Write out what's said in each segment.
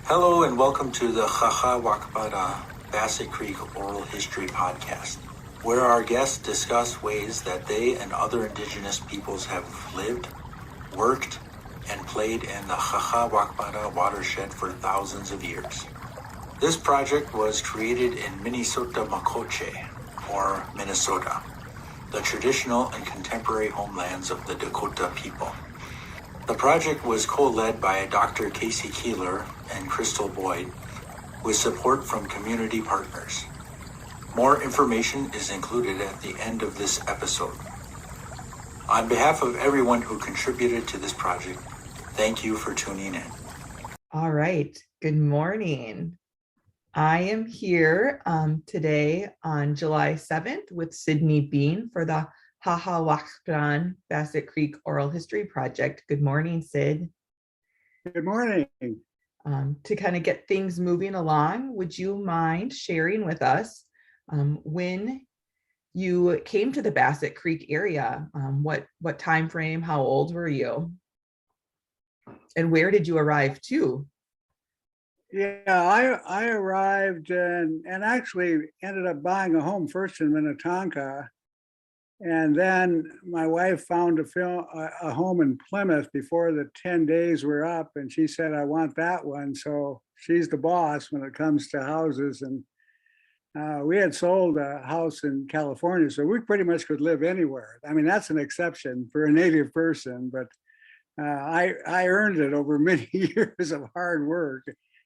Hello and welcome to the Wakpadan Bassett Creek Oral History Podcast, where our guests discuss ways that they and other Indigenous peoples have lived, worked, and played in the Wakpadan watershed for thousands of years. This project was created in Minnesota Makoche, or Minnesota, the traditional and contemporary homelands of the Dakota people. The project was co-led by Dr. Casey Keeler and Crystal Boyd, with support from community partners. More information is included at the end of this episode. On behalf of everyone who contributed to this project, thank you for tuning in. All right, good morning. I am here today on July 7th with Sydney Beane for the Wakpadan Bassett Creek Oral History Project. Good morning, Sid. Good morning. To kind of get things moving along, would you mind sharing with us when you came to the Bassett Creek area? What time frame, how old were you? And where did you arrive to? Yeah, I arrived and actually ended up buying a home first in Minnetonka. And then my wife found a home in Plymouth before the 10 days were up. And she said, I want that one. So she's the boss when it comes to houses. And we had sold a house in California, so we pretty much could live anywhere. I mean, that's an exception for a native person, but I earned it over many years of hard work,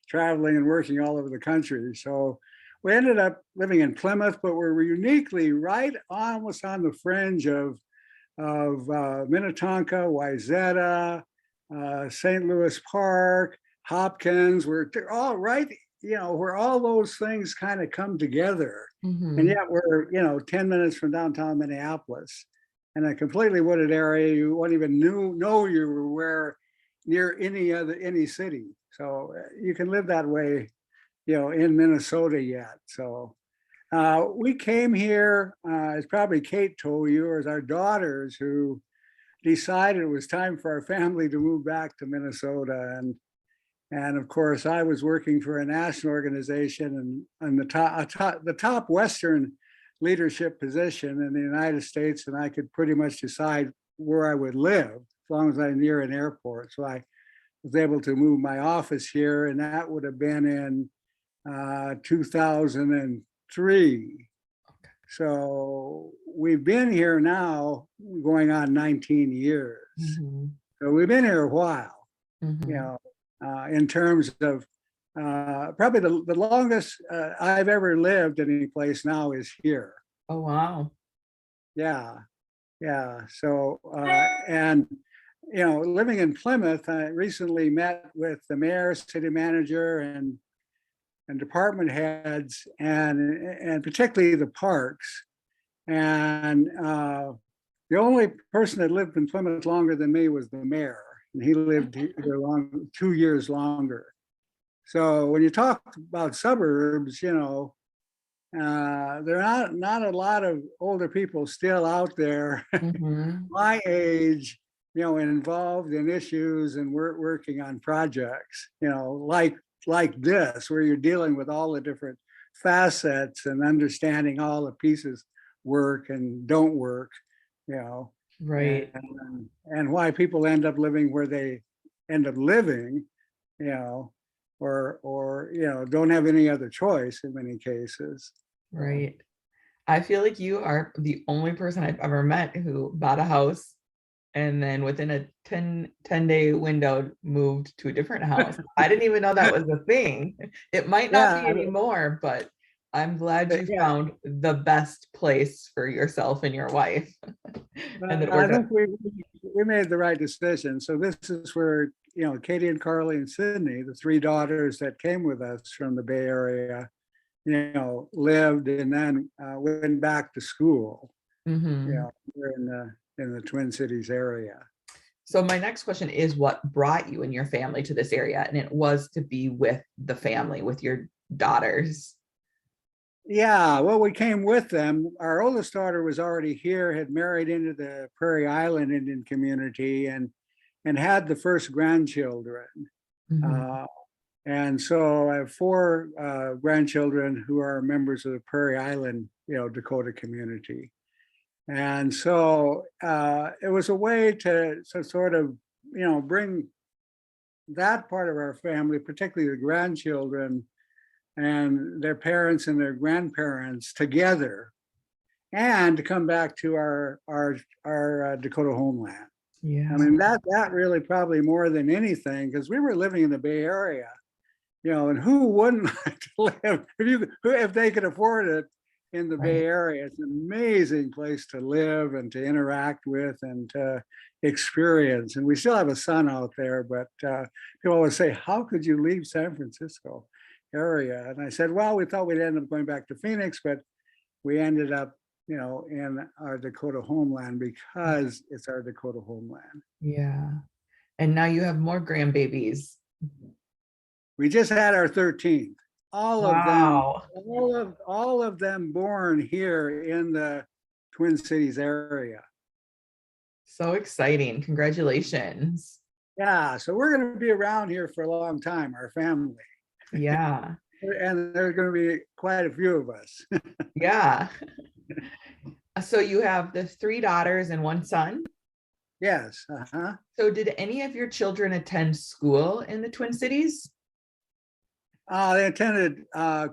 traveling and working all over the country. So we ended up living in Plymouth, but we're uniquely right almost on the fringe of Minnetonka, Wayzata, St. Louis Park, Hopkins. We're all right, where all those things kind of come together. Mm-hmm. And yet we're, 10 minutes from downtown Minneapolis, in a completely wooded area. You wouldn't even know you were near any city. So you can live that way, in Minnesota yet. So we came here, as probably Kate told you, as our daughters who decided it was time for our family to move back to Minnesota. And of course, I was working for a national organization and the top Western leadership position in the United States, and I could pretty much decide where I would live as long as I'm near an airport. So I was able to move my office here, and that would have been in 2003. So we've been here now going on 19 years. Mm-hmm. So we've been here a while, Mm-hmm. in terms of probably the longest I've ever lived in any place now is here. Oh, wow. Yeah. So, and, living in Plymouth, I recently met with the mayor, city manager, and department heads, and particularly the parks. And the only person that lived in Plymouth longer than me was the mayor, and he lived here 2 years longer. So when you talk about suburbs, there are not a lot of older people still out there, Mm-hmm. my age, involved in issues and working on projects, like this, where you're dealing with all the different facets and understanding all the pieces work and don't work, Right. and why people end up living where they end up living, or don't have any other choice in many cases. Right. I feel like you are the only person I've ever met who bought a house and then within a 10-day window moved to a different house. I didn't even know that was a thing. It might not be anymore, but I'm glad you found the best place for yourself and your wife. And I think we made the right decision. So this is where, Katie and Carly and Sydney, the three daughters that came with us from the Bay Area, lived and then went back to school. Mm-hmm. We're in the Twin Cities area. So my next question is, what brought you and your family to this area? And it was to be with the family, with your daughters. Yeah, well, we came with them. Our oldest daughter was already here, had married into the Prairie Island Indian community, and had the first grandchildren. Mm-hmm. And so I have four grandchildren who are members of the Prairie Island, Dakota community. And so it was a way to sort of, bring that part of our family, particularly the grandchildren and their parents and their grandparents together, and to come back to our Dakota homeland. Yeah. I mean, that really probably more than anything, because we were living in the Bay Area, and who wouldn't like to live if they could afford it in the Bay Area? It's an amazing place to live and to interact with and to experience. And we still have a son out there, but people always say, "How could you leave San Francisco area?" And I said, "Well, we thought we'd end up going back to Phoenix, but we ended up, in our Dakota homeland because it's our Dakota homeland." Yeah. And now you have more grandbabies. We just had our 13th. All of Wow. them, all of them born here in the Twin Cities area. So exciting. Congratulations. Yeah, so we're going to be around here for a long time, our family. Yeah. And there's going to be quite a few of us. Yeah. So you have the 3 daughters and 1 son? Yes. Uh-huh. So did any of your children attend school in the Twin Cities? They attended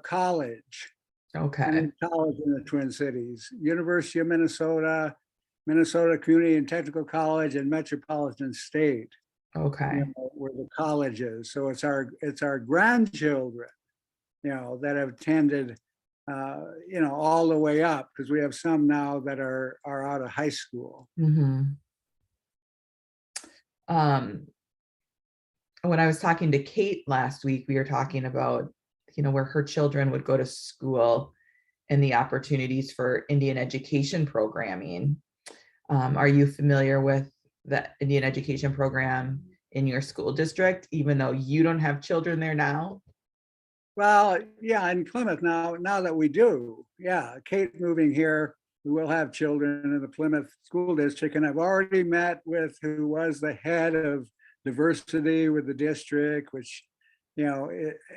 college. Okay. College in the Twin Cities, University of Minnesota, Minnesota Community and Technical College, and Metropolitan State. Okay. Were the colleges. So it's our grandchildren, that have attended, all the way up, because we have some now that are out of high school. Mm-hmm. When I was talking to Kate last week, we were talking about, where her children would go to school and the opportunities for Indian education programming. Are you familiar with the Indian education program in your school district, even though you don't have children there now? Well, yeah, in Plymouth now that we do, yeah, Kate moving here, we will have children in the Plymouth school district, and I've already met with who was the head of diversity with the district, which,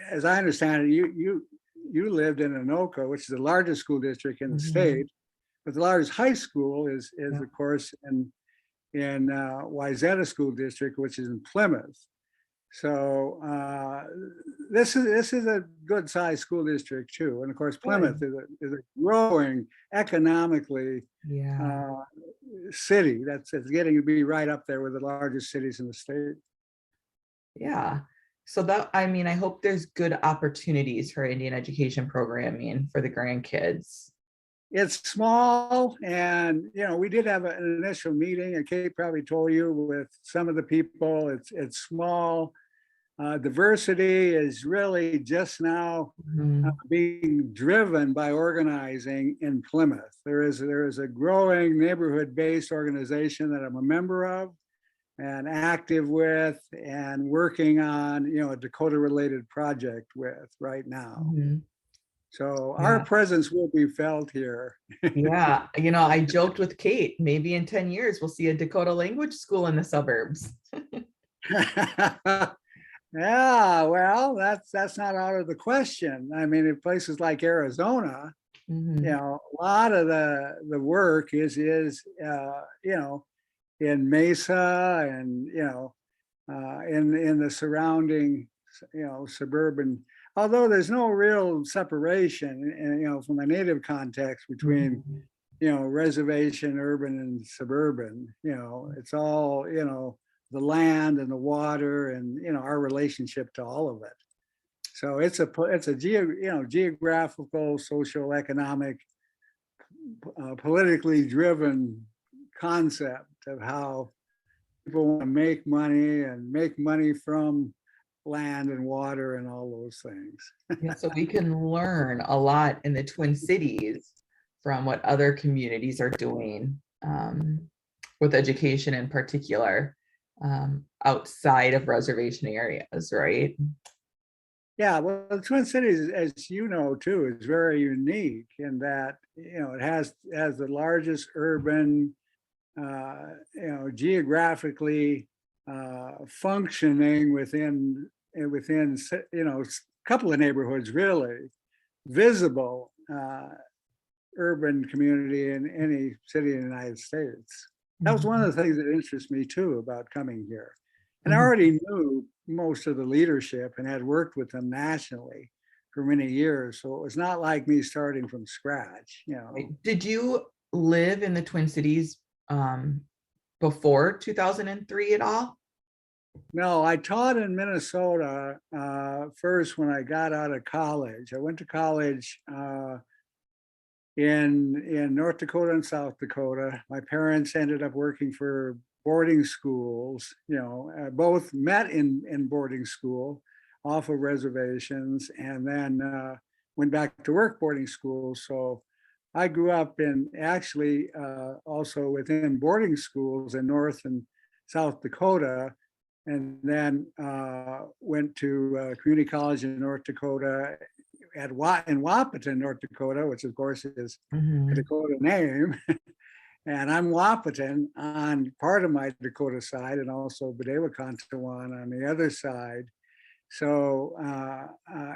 as I understand it, you lived in Anoka, which is the largest school district in the state, but the largest high school is of course in Wayzata School District, which is in Plymouth. So this is a good sized school district too, and of course Plymouth is a growing economically city that's getting to be right up there with the largest cities in the state. Yeah. So I hope there's good opportunities for Indian education programming for the grandkids. It's small, and we did have an initial meeting, and Kate probably told you, with some of the people. It's small. Diversity is really just now being driven by organizing in Plymouth. There is a growing neighborhood-based organization that I'm a member of and active with and working on, a Dakota-related project with right now. So our presence will be felt here. Yeah. I joked with Kate, maybe in 10 years, we'll see a Dakota language school in the suburbs. Yeah, well, that's not out of the question. I mean, in places like Arizona, a lot of the work is in Mesa and in the surrounding suburban. Although there's no real separation, from a native context between reservation, urban, and suburban. It's all the land and the water and our relationship to all of it. So it's a geographical, social, economic, politically driven concept of how people want to make money from land and water and all those things. Yeah, so we can learn a lot in the Twin Cities from what other communities are doing with education in particular. Outside of reservation areas, right? Yeah, well, the Twin Cities, as you know too, is very unique in that it has the largest urban, geographically functioning within within, a couple of neighborhoods really visible urban community in any city in the United States. That was one of the things that interests me too about coming here. And I already knew most of the leadership and had worked with them nationally for many years. So it was not like me starting from scratch, Did you live in the Twin Cities before 2003 at all? No, I taught in Minnesota first when I got out of college. I went to college in North Dakota and South Dakota. My parents ended up working for boarding schools, both met in boarding school off of reservations, and then went back to work boarding school. So I grew up in actually also within boarding schools in North and South Dakota, and then went to community college in North Dakota in Wakpadan, North Dakota, which of course is a Dakota name. And I'm Wakpadan on part of my Dakota side, and also Bedewakantawan on the other side. So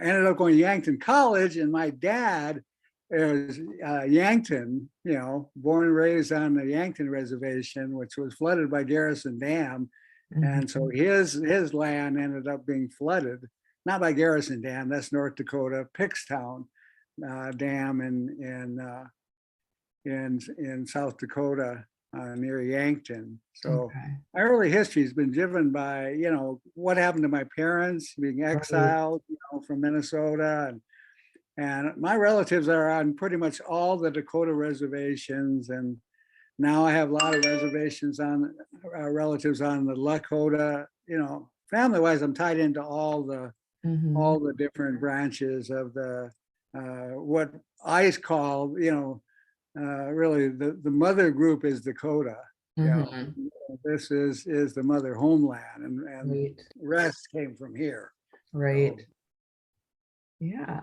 ended up going to Yankton College, and my dad is Yankton, born and raised on the Yankton Reservation, which was flooded by Garrison Dam. And so his land ended up being flooded, not by Garrison Dam, that's North Dakota, Pickstown Dam in South Dakota near Yankton. So my early history has been driven by, what happened to my parents being exiled, from Minnesota. And my relatives are on pretty much all the Dakota reservations. And now I have a lot of reservations on relatives on the Lakota, family-wise, I'm tied into all the different branches of the, what I call, really the mother group is Dakota. This is the mother homeland, and the rest came from here. Right. So. Yeah.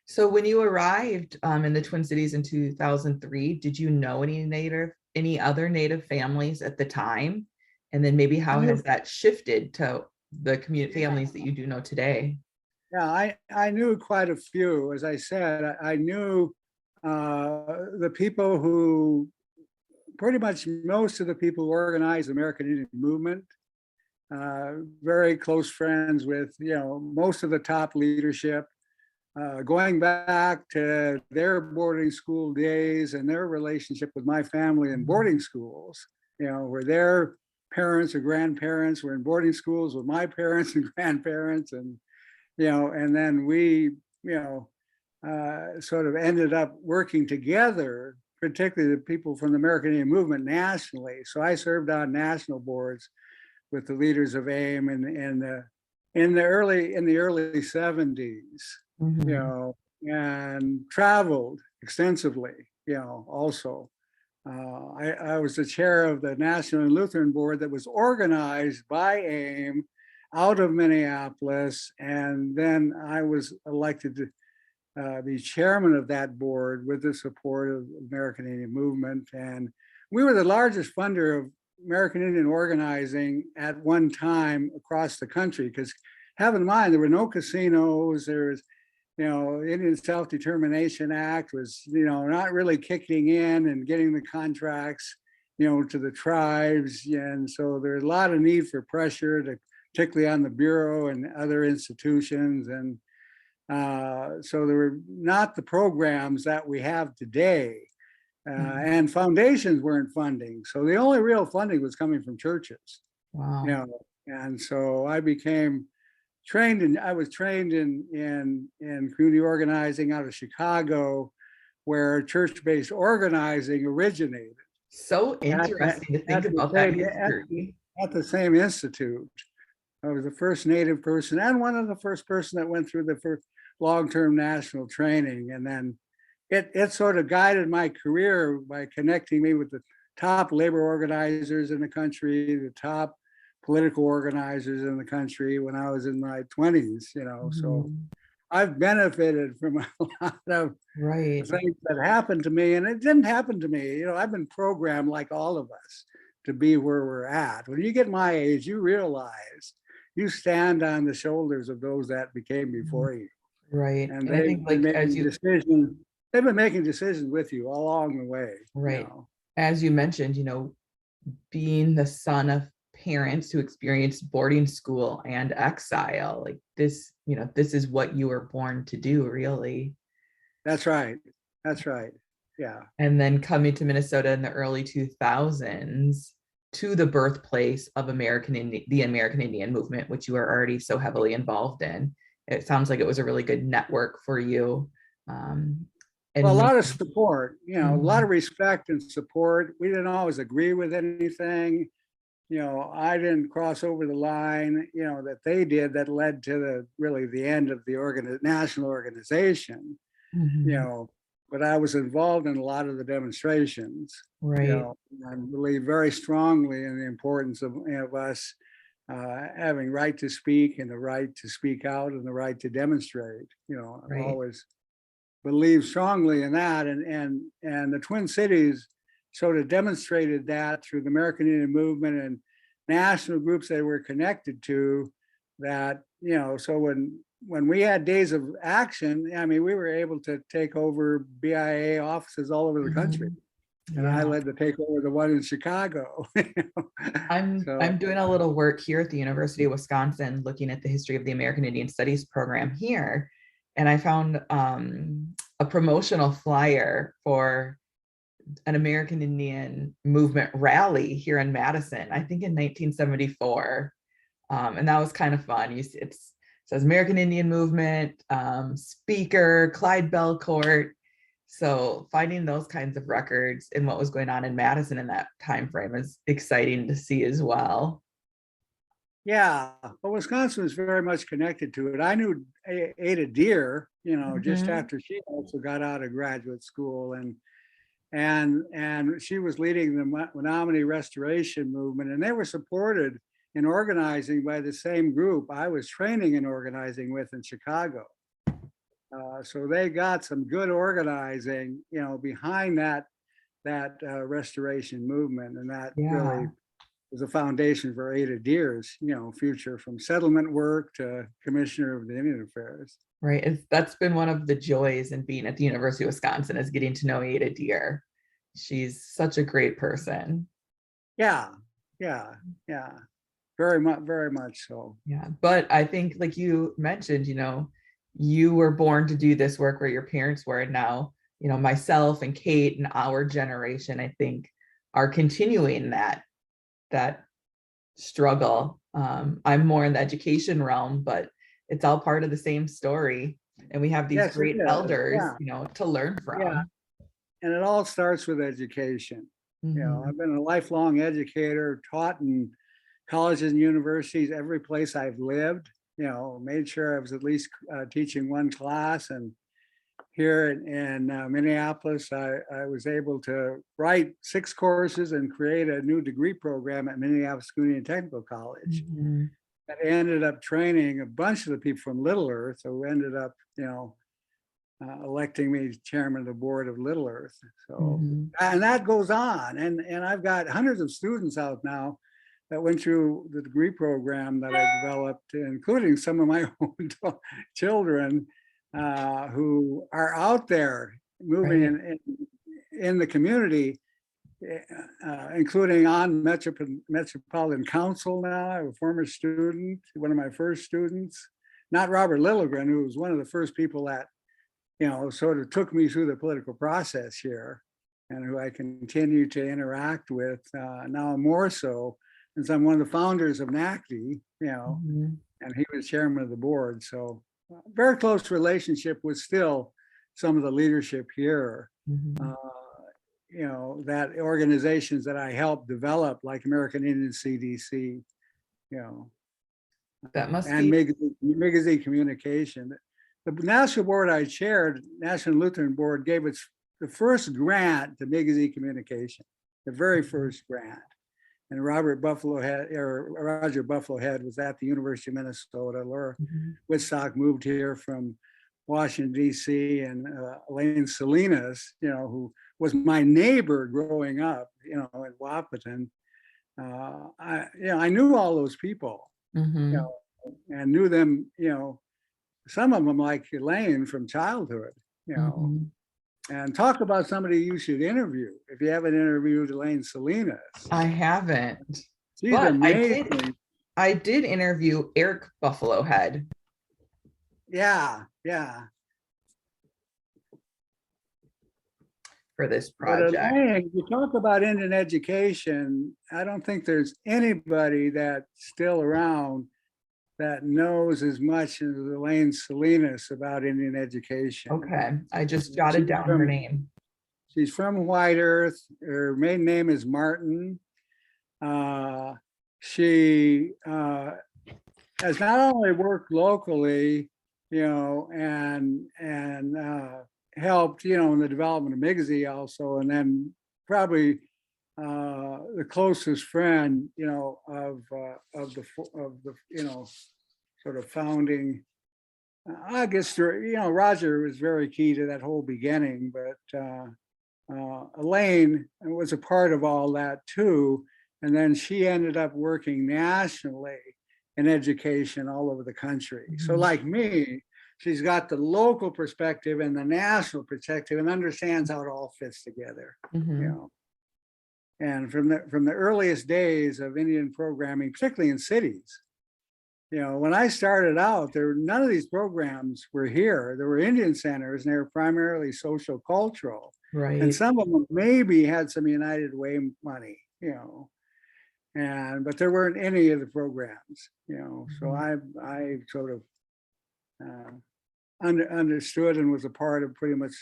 So when you arrived in the Twin Cities in 2003, did you know any other Native families at the time? And then maybe how has that shifted to the community families that you do know today? Yeah, I knew quite a few. As I said, I knew the people who, pretty much most of the people who organized the American Indian movement, very close friends with, most of the top leadership, going back to their boarding school days and their relationship with my family in boarding schools, where their parents or grandparents were in boarding schools with my parents and grandparents, and and then we sort of ended up working together, particularly the people from the American Indian movement nationally. So I served on national boards with the leaders of AIM in the early 70s, and traveled extensively, also. I was the chair of the National and Lutheran Board that was organized by AIM out of Minneapolis, and then I was elected to be chairman of that board with the support of the American Indian movement. And we were the largest funder of American Indian organizing at one time across the country, because have in mind, there were no casinos, there was, Indian Self-Determination Act was, not really kicking in and getting the contracts, to the tribes. And so there's a lot of need for pressure, particularly on the Bureau and other institutions. And so there were not the programs that we have today, and foundations weren't funding. So the only real funding was coming from churches. Wow. And so I became I was trained in community organizing out of Chicago, where church-based organizing originated. So interesting to think about that history. At the same institute. I was the first Native person and one of the first person that went through the first long-term national training. And then it sort of guided my career by connecting me with the top labor organizers in the country, the top political organizers in the country when I was in my 20s, so I've benefited from a lot of things that happened to me, and it didn't happen to me. I've been programmed like all of us to be where we're at. When you get my age, you realize, you stand on the shoulders of those that became before you. Right. And And I think like they've been making decisions with you all along the way. right. You know. As you mentioned, being the son of parents who experienced boarding school and exile, like this, this is what you were born to do, really. That's right. That's right. Yeah. And then coming to Minnesota in the early 2000s to the birthplace of the American Indian movement, which you are already so heavily involved in. It sounds like it was a really good network for you. And well, a lot of support, a lot Mhm. of respect and support. We didn't always agree with anything. I didn't cross over the line, that they did that led to the end of the national organization, Mhm. but I was involved in a lot of the demonstrations. Right. I believe very strongly in the importance of us having right to speak and the right to speak out and the right to demonstrate. I've Right. always believed strongly in that, and the Twin Cities sort of demonstrated that through the American Indian movement and national groups they were connected to. That so when we had days of action, I mean, we were able to take over BIA offices all over the country. Mhm. And I Yeah. led to take over the one in Chicago. So I'm doing a little work here at the University of Wisconsin, looking at the history of the American Indian Studies program here, and I found a promotional flyer for an American Indian movement rally here in Madison, I think in 1974, and that was kind of fun. It says American Indian Movement, speaker Clyde Belcourt. So finding those kinds of records and what was going on in Madison in that time frame is exciting to see as well. yeah, but Wisconsin was very much connected to it. I knew Ada Deer, just Mhm. after she also got out of graduate school, and she was leading the Menominee Restoration movement, and they were supported in organizing by the same group I was training and organizing with in Chicago. So they got some good organizing, behind that restoration movement, and that Yeah. really was a foundation for Ada Deer's, future, from settlement work to commissioner of the Indian Affairs. Right. That's been one of the joys in being at the University of Wisconsin, is getting to know Ada Deer. She's such a great person. Yeah, yeah, yeah, very much so. Yeah. But I think, like you mentioned, you were born to do this work where your parents were. And now, myself and Kate and our generation, I think, are continuing that struggle. I'm more in the education realm, but it's all part of the same story. And we have these Yes, it great is. elders, Yeah, to learn yeah, from. and it all starts with education. Mhm. I've been a lifelong educator, taught in colleges and universities, every place I've lived, made sure I was at least teaching one class. And here in Minneapolis, I was able to write 6 courses and create a new degree program at Minneapolis Community and Technical College Mhm. that ended up training a bunch of the people from Little Earth, who ended up, electing me chairman of the board of Little Earth. So, Mhm. and that goes on. And I've got hundreds of students out now that went through the degree program that I developed, including some of my own children who are out there moving Right. in the community, including on Metropolitan Council now. I have a former student, one of my first students, not Robert Lilligren, who was one of the first people that sort of took me through the political process here, and who I continue to interact with now more so, since I'm one of the founders of NACDI, Mhm. and he was chairman of the board. So very close relationship with still some of the leadership here. Mhm. Uh, that organizations that I helped develop, like American Indian CDC, That must and be. magazine communication. The national board I chaired, National Lutheran Board, gave the first grant to magazine communication, the very first grant. And Roger Buffalo Head was at the University of Minnesota. Laura Mhm. Woodstock moved here from Washington, D.C., and Elaine Salinas, who was my neighbor growing up, in Wakpadan. I knew all those people, Mhm. and knew them, some of them like Elaine from childhood, Mhm. and talk about somebody you should interview if you haven't interviewed Elaine Salinas. I haven't, She's but amazing. I did interview Eric Buffalo Head. Yeah. For this But project. Elaine, you talk about Indian education, I don't think there's anybody that's still around that knows as much as Elaine Salinas about Indian education. Okay, I just jotted down her name. She's from White Earth. Her maiden name is Martin. She has not only worked locally, and helped, in the development of Migsy also, and then probably the closest friend, of the sort of founding. I guess, Roger was very key to that whole beginning, but Elaine was a part of all that too. And then she ended up working nationally in education all over the country. So like me, she's got the local perspective and the national perspective and understands how it all fits together, And from the earliest days of Indian programming, particularly in cities, when I started out, none of these programs were here. There were Indian centers, and they were primarily social cultural. Right. And some of them maybe had some United Way money, but there weren't any of the programs, So I sort of understood and was a part of pretty much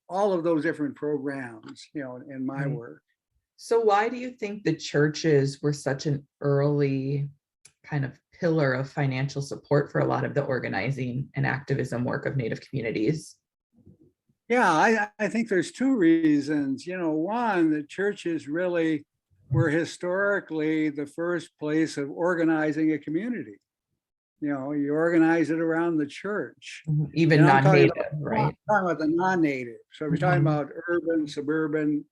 all of those different programs, in my work. So why do you think the churches were such an early kind of pillar of financial support for a lot of the organizing and activism work of Native communities? Yeah, I think there's two reasons. One, the churches really were historically the first place of organizing a community. You organize it around the church. Even non-native, right? I'm talking about the non-native. So if you're talking about urban, suburban,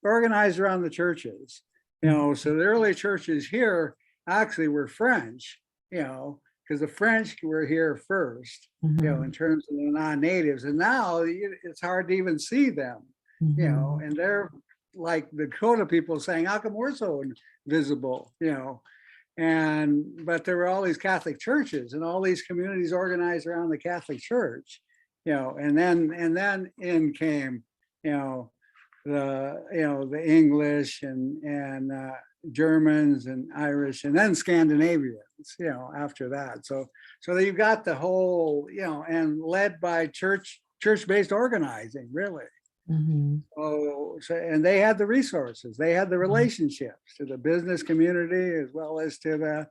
organized around the churches. So the early churches here actually were French, because the French were here first, in terms of the non-natives. And now it's hard to even see them, and they're like the Dakota people saying, how come we're so invisible, but there were all these Catholic churches and all these communities organized around the Catholic Church, and then in came, the English and Germans and Irish, and then Scandinavians, after that. So you've got the whole, and led by church-based organizing, really. So, and they had the resources, they had the relationships to the business community as well as to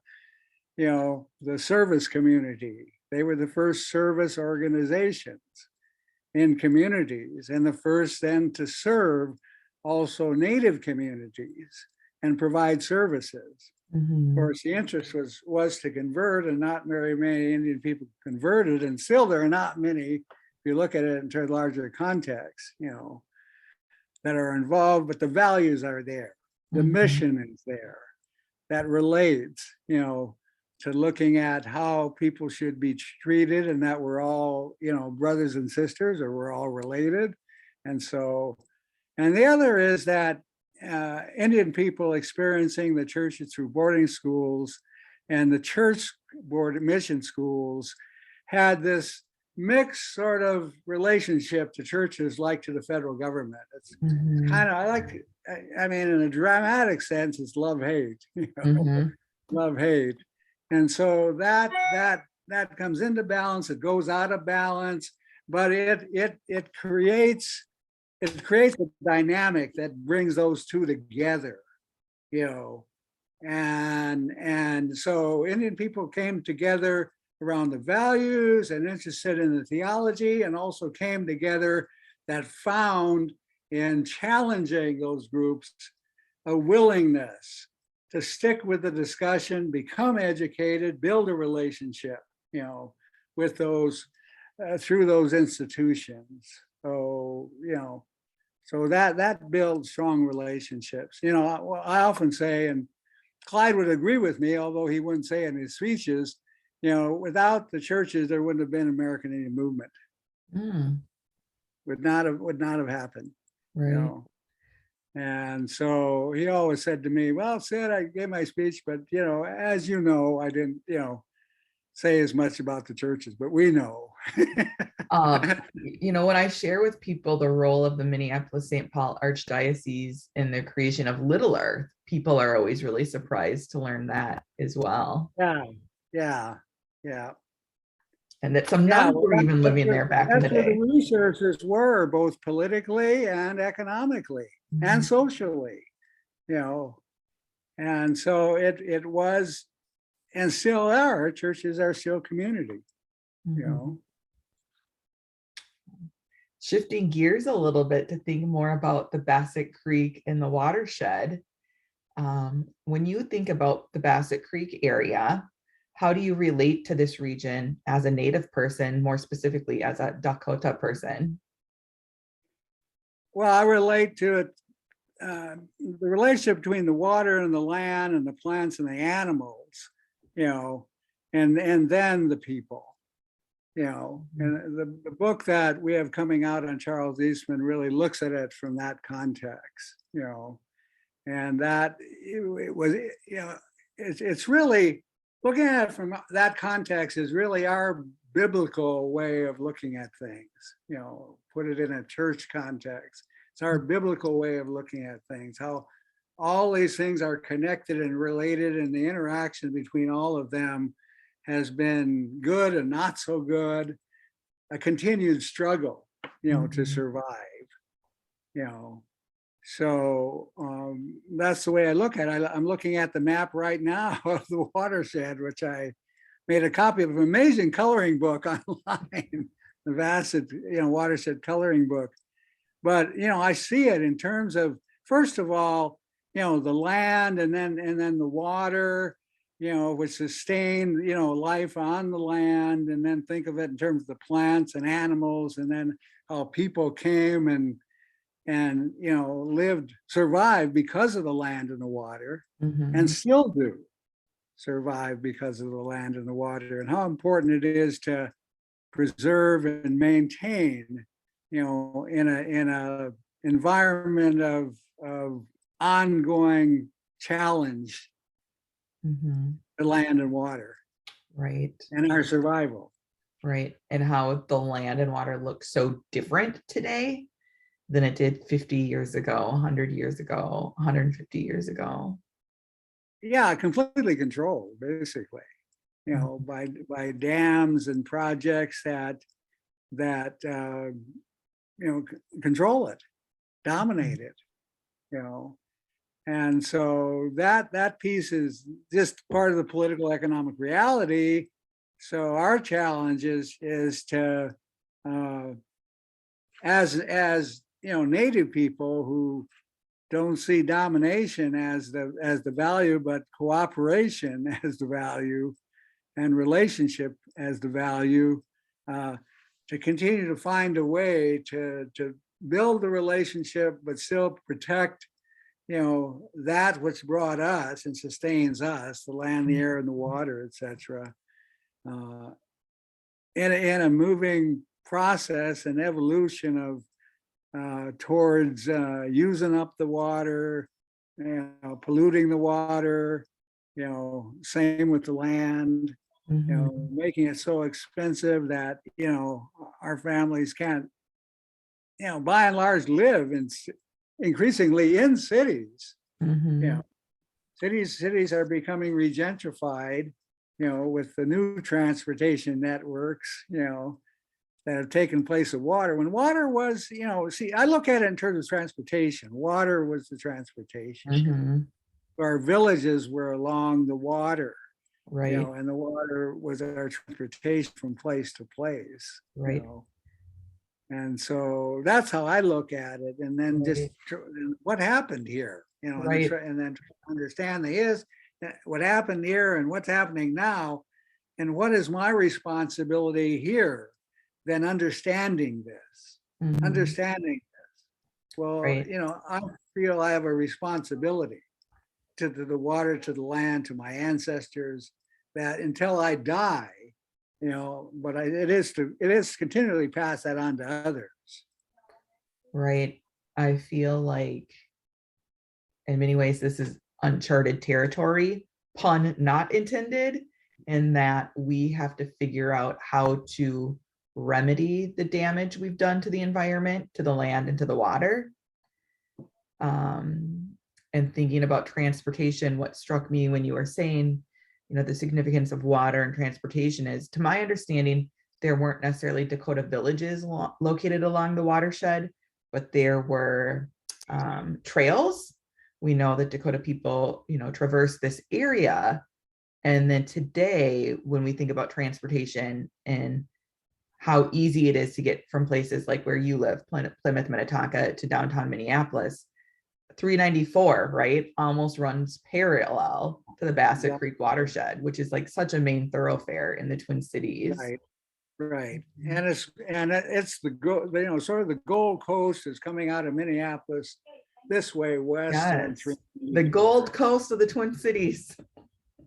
the service community. They were the first service organizations in communities, and the first then to serve also Native communities and provide services. Of course, the interest was to convert, and not very many Indian people converted, and still there are not many, if you look at it in terms of larger context, that are involved, but the values are there. The mission is there that relates, to looking at how people should be treated, and that we're all, brothers and sisters, or we're all related. And so, and the other is that Indian people experiencing the churches through boarding schools and the church board mission schools had this mixed sort of relationship to churches like to the federal government. It's kind of, I mean, in a dramatic sense, it's love-hate, love-hate. And so that comes into balance, it goes out of balance, but it creates a dynamic that brings those two together, and so Indian people came together around the values and interested in the theology, and also came together that found in challenging those groups a willingness to stick with the discussion, become educated, build a relationship, with those through those institutions. So, so that builds strong relationships. I often say, and Clyde would agree with me, although he wouldn't say it in his speeches, without the churches, there wouldn't have been American Indian movement. Mm, Would not have happened. right. And so he always said to me, well, Sid, I gave my speech, but as you know, I didn't, say as much about the churches, but we know. When I share with people the role of the Minneapolis St. Paul Archdiocese in the creation of Little Earth, people are always really surprised to learn that as well. Yeah. And that some nuns were even living there back in the That's where day. the resources were, both politically and economically and socially, and so it was, and still are, churches are still community, Shifting gears a little bit to think more about the Bassett Creek and the watershed. When you think about the Bassett Creek area, how do you relate to this region as a Native person, more specifically as a Dakota person? Well, I relate to it, the relationship between the water and the land and the plants and the animals, and then the people, and the book that we have coming out on Charles Eastman really looks at it from that context, and that it was, it's really, looking at it from that context is really our biblical way of looking at things, put it in a church context. It's our biblical way of looking at things, how all these things are connected and related, and the interaction between all of them has been good and not so good, a continued struggle, to survive, So that's the way I look at it. I'm looking at the map right now of the watershed, which I made a copy of an amazing coloring book online, the Bassett, watershed coloring book. But I see it in terms of, first of all, the land, and then the water, which sustain life on the land, and then think of it in terms of the plants and animals, and then how people came and survived because of the land and the water, and still do survive because of the land and the water, and how important it is to preserve and maintain, in a environment of ongoing challenge, the land and water, right, and our survival. Right. And how the land and water look so different today than it did 50 years ago, 100 years ago, 150 years ago. Yeah, completely controlled, basically, by dams and projects that control it, dominate it, and so that piece is just part of the political economic reality. So our challenge is to, as Native people who don't see domination as the value, but cooperation as the value, and relationship as the value, to continue to find a way to build the relationship, but still protect, that which brought us and sustains us, the land, the air, and the water, etc. In a moving process and evolution of towards using up the water, polluting the water, same with the land, making it so expensive that, our families can't, by and large, live increasingly in cities. Cities are becoming regentrified, with the new transportation networks, that have taken place of water. When water was, see, I look at it in terms of transportation. Water was the transportation. Our villages were along the water, right, and the water was our transportation from place to place, right. And so that's how I look at it. And then just what happened here, right. and then understand what happened here and what's happening now, and what is my responsibility here, then understanding this. Well, right. I feel I have a responsibility to the water, to the land, to my ancestors, that until I die, but it is continually pass that on to others. Right. I feel like in many ways this is uncharted territory, pun not intended, in that we have to figure out how to remedy the damage we've done to the environment, to the land, and to the water. And thinking about transportation, what struck me when you were saying, the significance of water and transportation is, to my understanding, there weren't necessarily Dakota villages located along the watershed, but there were trails. We know that Dakota people, traverse this area. And then today, when we think about transportation and how easy it is to get from places like where you live, Plymouth, Minnetonka, to downtown Minneapolis, 394, right, almost runs parallel to the Bassett Creek watershed, which is like such a main thoroughfare in the Twin Cities. Right. And it's the sort of the Gold Coast is coming out of Minneapolis this way west. Yes. The Gold Coast of the Twin Cities.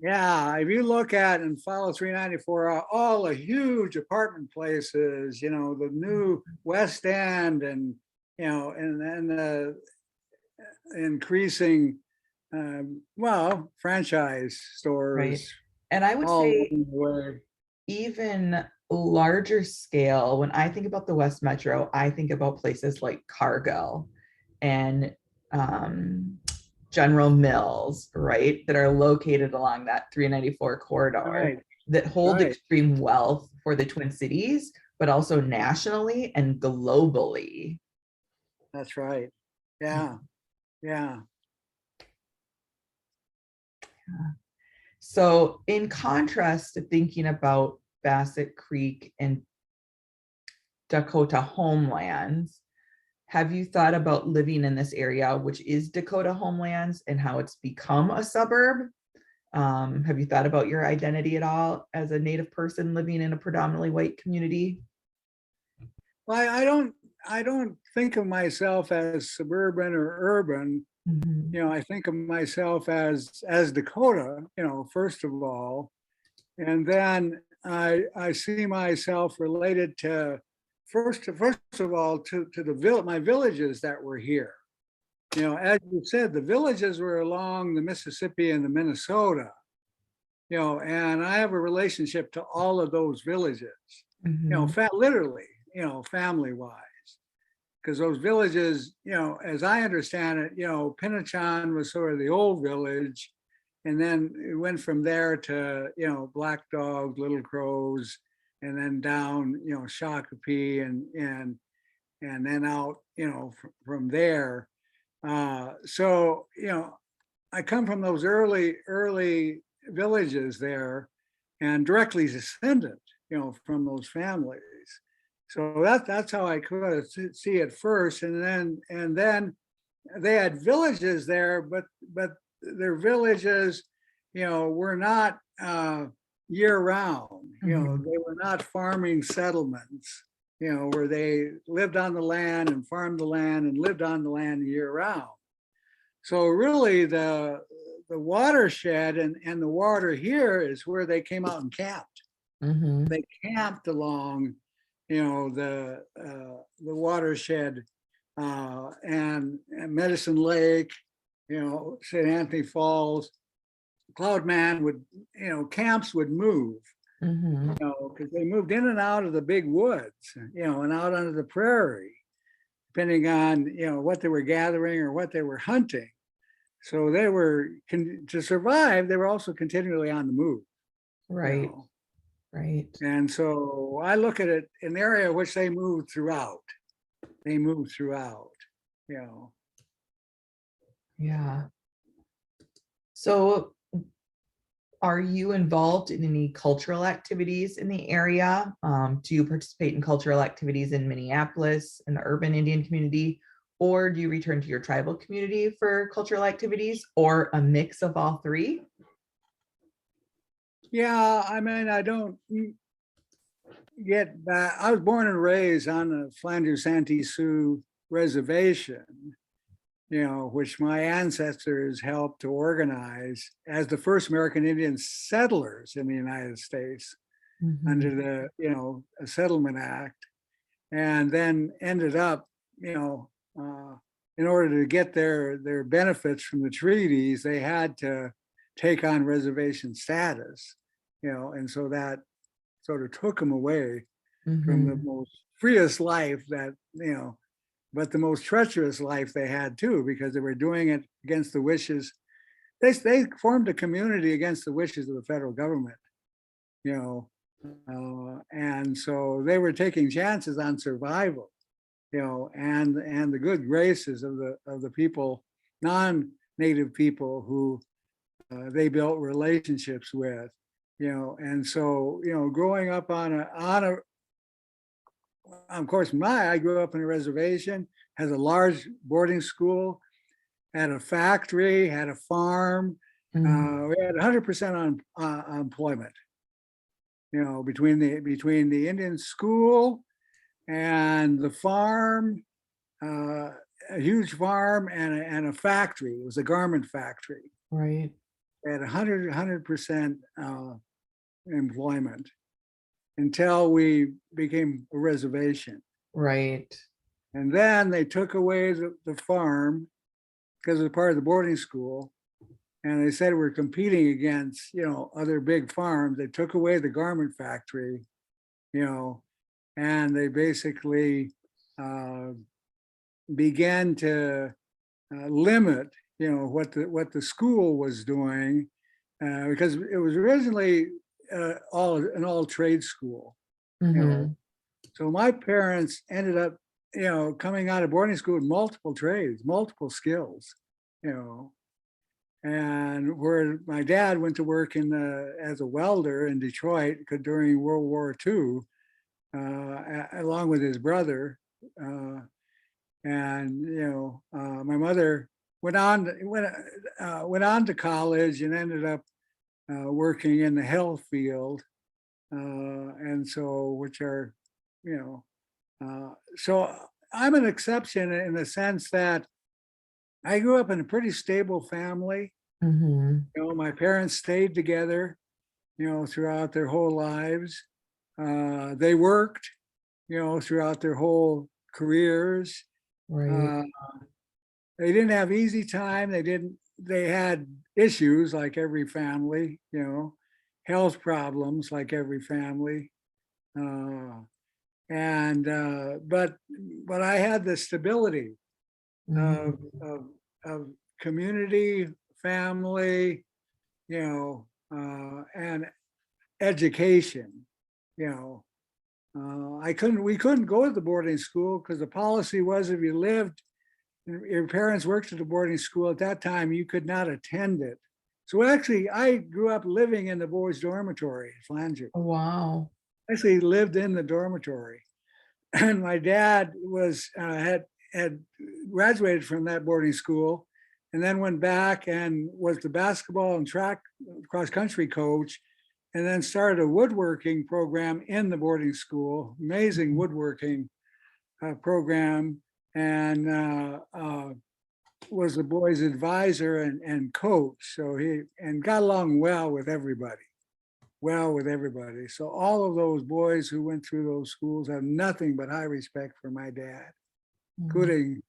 Yeah, if you look at and follow 394, all the huge apartment places, the new West End, and and the increasing franchise stores. Right. And I would say even larger scale, when I think about the West Metro, I think about places like Cargill and General Mills, right, that are located along that 394 corridor, that hold extreme wealth for the Twin Cities, but also nationally and globally. That's right. Yeah. So in contrast to thinking about Bassett Creek and Dakota homelands, have you thought about living in this area, which is Dakota homelands, and how it's become a suburb? Have you thought about your identity at all as a Native person living in a predominantly white community? Well, I don't think of myself as suburban or urban. Mm-hmm. I think of myself as Dakota, first of all, and then I see myself related to first of all to my villages that were here. As you said, the villages were along the Mississippi and the Minnesota. And I have a relationship to all of those villages. Mm-hmm. Literally, family wise. Because those villages, as I understand it, Pinachon was sort of the old village, and then it went from there to, Black Dog, Little Crows, and then down, Shakopee, and then out, from there. So, I come from those early villages there, and directly descendant, from those families. So that's how I could see it first, and then they had villages there, but their villages, were not year round. Mm-hmm. They were not farming settlements, where they lived on the land and farmed the land and lived on the land year round. So really, the watershed and the water here is where they came out and camped. Mm-hmm. They camped along the watershed, and Medicine Lake, St. Anthony Falls. Cloudman would, camps would move, Mm-hmm. because they moved in and out of the big woods, and out onto the prairie, depending on, what they were gathering or what they were hunting. So they were, to survive, they were also continually on the move. Right. Right. And so I look at it an area which they moved throughout. Yeah. So are you involved in any cultural activities in the area? Do you participate in cultural activities in Minneapolis, in the urban Indian community, or do you return to your tribal community for cultural activities, or a mix of all three? Yeah, I mean, I don't get back. I was born and raised on the Flanders Santee Sioux reservation. which my ancestors helped to organize as the first American Indian settlers in the United States under the, Settlement Act, and then ended up, in order to get their benefits from the treaties, they had to take on reservation status, and so that sort of took them away from the most freest life that, but the most treacherous life they had too, because they were doing it against the wishes. They formed a community against the wishes of the federal government, and so they were taking chances on survival, and the good graces of the people, non-native people who they built relationships with, and so growing up on a of course, I grew up in a reservation, has a large boarding school, had a factory, had a farm. We had 100% on employment, between the Indian school and the farm, a huge farm and a factory. It was a garment factory. Right. They had 100% employment until we became a reservation. Right. And then they took away the farm because it was part of the boarding school. And they said we're competing against, other big farms. They took away the garment factory, and they basically began to limit, what the school was doing, because it was originally an all trade school. So my parents ended up, coming out of boarding school with multiple trades, multiple skills, and where my dad went to work as a welder in Detroit during World War II, along with his brother, and my mother went on to college and ended up working in the health field, and so so I'm an exception in the sense that I grew up in a pretty stable family. My parents stayed together, throughout their whole lives. They worked, throughout their whole careers. Right. They didn't have easy time. They had issues like every family, health problems like every family. But I had the stability of community, family, and education. We couldn't go to the boarding school because the policy was if you lived, your parents worked at the boarding school at that time, you could not attend it. So actually, I grew up living in the boys' dormitory at Flanger. Oh, wow. Actually lived in the dormitory. And my dad had graduated from that boarding school and then went back and was the basketball and track cross country coach, and then started a woodworking program in the boarding school, amazing woodworking program, and was the boys' advisor and coach. So he got along well with everybody. So all of those boys who went through those schools have nothing but high respect for my dad, including,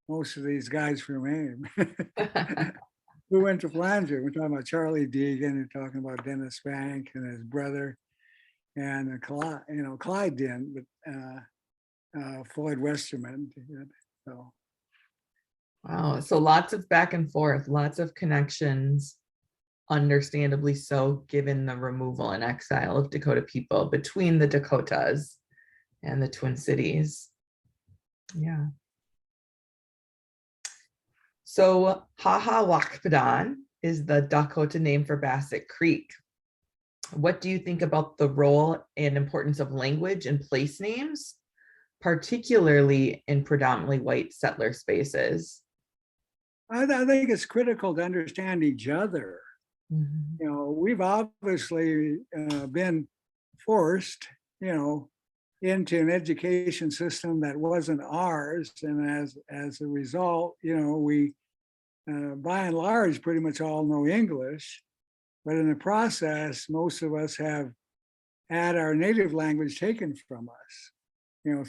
most of these guys from AIM who went to Flanger. We're talking about Charlie Deegan, we're talking about Dennis Bank and his brother, and Clyde didn't, but Floyd Westerman did. So. Wow. So lots of back and forth, lots of connections, understandably so, given the removal and exile of Dakota people between the Dakotas and the Twin Cities. Yeah. So Wakpadan is the Dakota name for Bassett Creek. What do you think about the role and importance of language and place names, particularly in predominantly white settler spaces? I think it's critical to understand each other. We've obviously been forced, into an education system that wasn't ours. And as a result, we by and large pretty much all know English, but in the process, most of us have had our native language taken from us,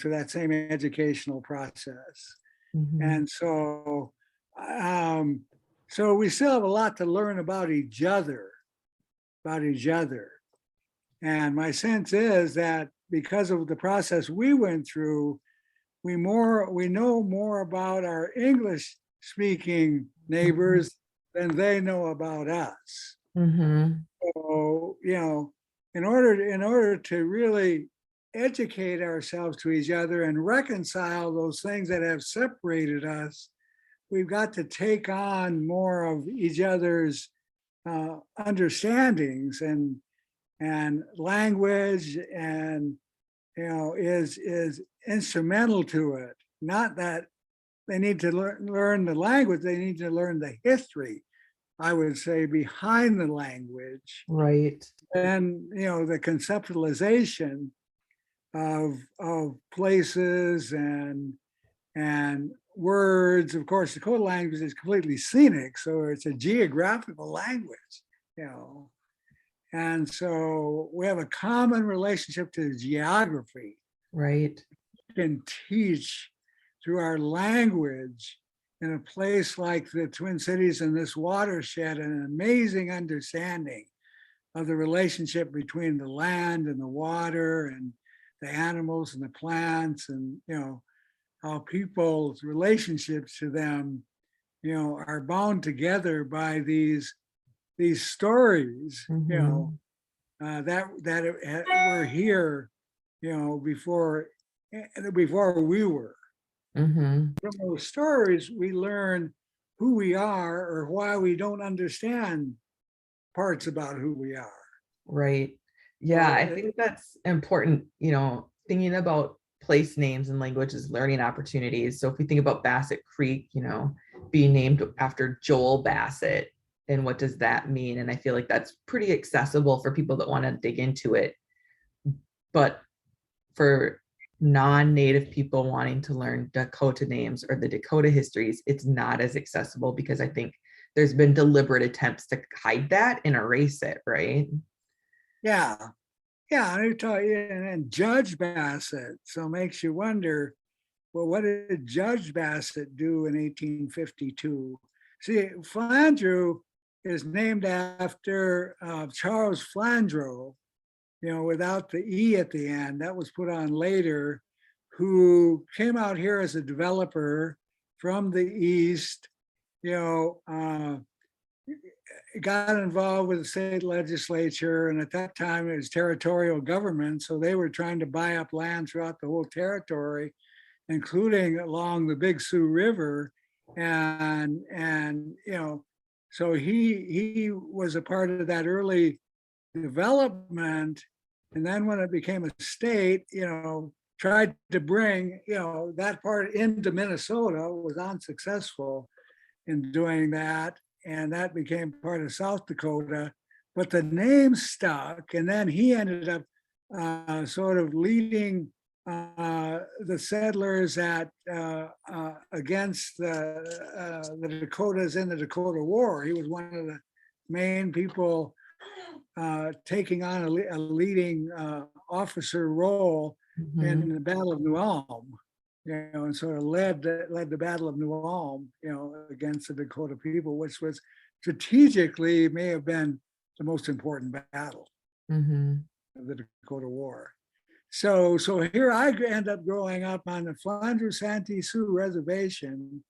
through that same educational process. Mhm. And so we still have a lot to learn about each other. And my sense is that because of the process we went through, we know more about our English speaking neighbors than they know about us. Mhm. So, in order to really educate ourselves to each other and reconcile those things that have separated us, we've got to take on more of each other's understandings, and language, and is instrumental to it. Not that they need to learn the language, they need to learn the history, I would say, behind the language, Right. and the conceptualization of places and words. Of course, the Dakota language is completely scenic, so it's a geographical language, and so we have a common relationship to geography. Right. We can teach through our language in a place like the Twin Cities and this watershed an amazing understanding of the relationship between the land and the water and the animals and the plants, and how people's relationships to them are bound together by these stories Mhm. that were here before we were. Mhm. From those stories we learn who we are, or why we don't understand parts about who we are. Right. Yeah, So I think that's important, thinking about place names and languages, learning opportunities. So if we think about Bassett Creek, being named after Joel Bassett, and what does that mean? And I feel like that's pretty accessible for people that want to dig into it. But for non-native people wanting to learn Dakota names or the Dakota histories, it's not as accessible, because I think there's been deliberate attempts to hide that and erase it, right? yeah, and Judge Bassett. So it makes you wonder, well, what did Judge Bassett do in 1852? See, Flandreau is named after Charles Flandreau, without the E at the end. That was put on later, who came out here as a developer from the East, got involved with the state legislature. And at that time, it was territorial government. So they were trying to buy up land throughout the whole territory, including along the Big Sioux River. And so he was a part of that early development. And then when it became a state, tried to bring, that part into Minnesota, was unsuccessful in doing that. And that became part of South Dakota, but the name stuck. And then he ended up sort of leading the settlers against the Dakotas in the Dakota War. He was one of the main people taking on a leading officer role in the Battle of New Ulm, and sort of led the Battle of New Ulm, against the Dakota people, which was strategically may have been the most important battle of the Dakota War. So here I end up growing up on the Flandreau Santee Sioux Reservation.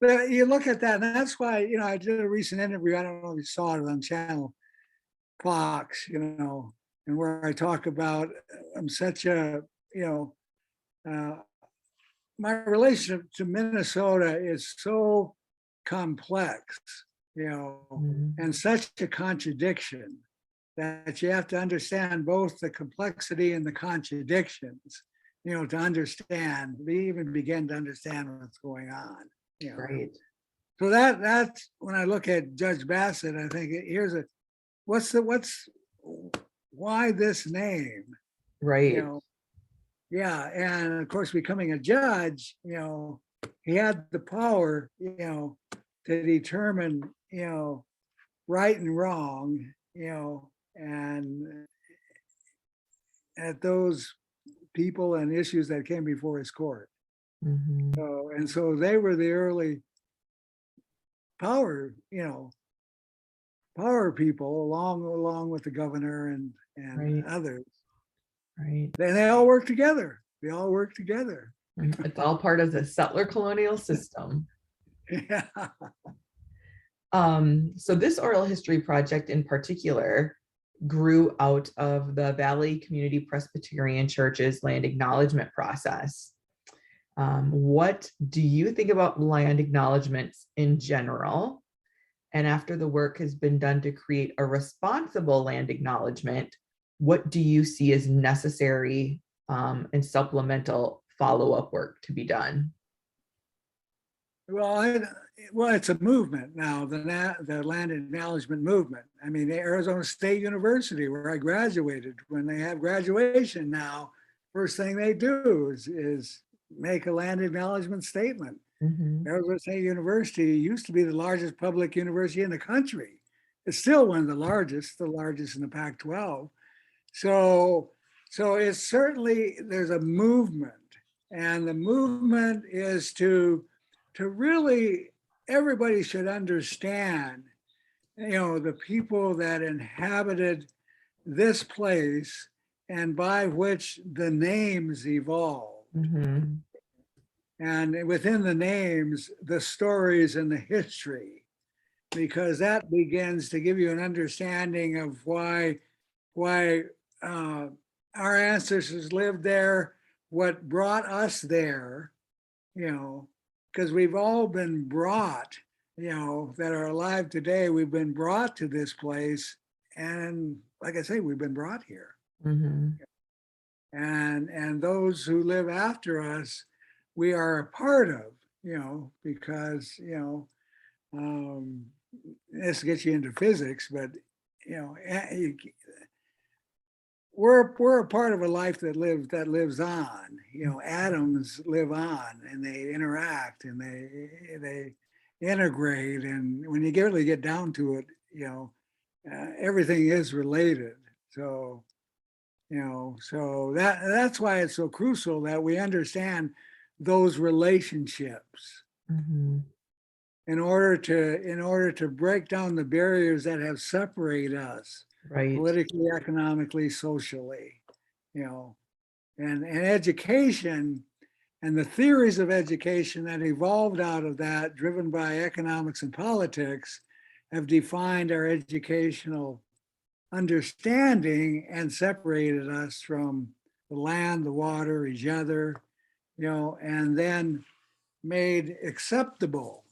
You look at that, and that's why, I did a recent interview. I don't know if you saw it on Channel Fox, and where I talk about I'm such a, my relationship to Minnesota is so complex, and such a contradiction, that you have to understand both the complexity and the contradictions, to understand, even begin to understand what's going on. Right. So that's when I look at Judge Bassett, I think why this name? Right. you know. Yeah, and of course, becoming a judge, he had the power, to determine, right and wrong, and at those people and issues that came before his court. Mhm. So they were the early power, power people along with the governor and Right. others. Right. They all work together. They all work together. It's all part of the settler colonial system. Yeah. So this oral history project in particular grew out of the Valley Community Presbyterian Church's land acknowledgement process. What do you think about land acknowledgements in general? And after the work has been done to create a responsible land acknowledgement, what do you see as necessary and supplemental follow-up work to be done? Well, it's a movement now, the land acknowledgement movement. I mean, Arizona State University, where I graduated, when they have graduation now, first thing they do is make a land acknowledgement statement. Mhm. Arizona State University used to be the largest public university in the country. It's still one of the largest in the Pac-12. So it's certainly, there's a movement, and the movement is to really, everybody should understand, the people that inhabited this place and by which the names evolved. Mhm. And within the names, the stories and the history, because that begins to give you an understanding of why our ancestors lived there, what brought us there, because we've all been brought, that are alive today, we've been brought to this place. And like I say, we've been brought here. Mhm. And those who live after us, we are a part of, because, this gets you into physics, but, we're a part of a life that lives on. Atoms live on, and they interact, and they integrate, and when you really get down to it, everything is related. So that's why it's so crucial that we understand those relationships Mhm. in order to break down the barriers that have separated us Right. politically, economically, socially, and education and the theories of education that evolved out of that, driven by economics and politics, have defined our educational understanding and separated us from the land, the water, each other, and then made acceptable,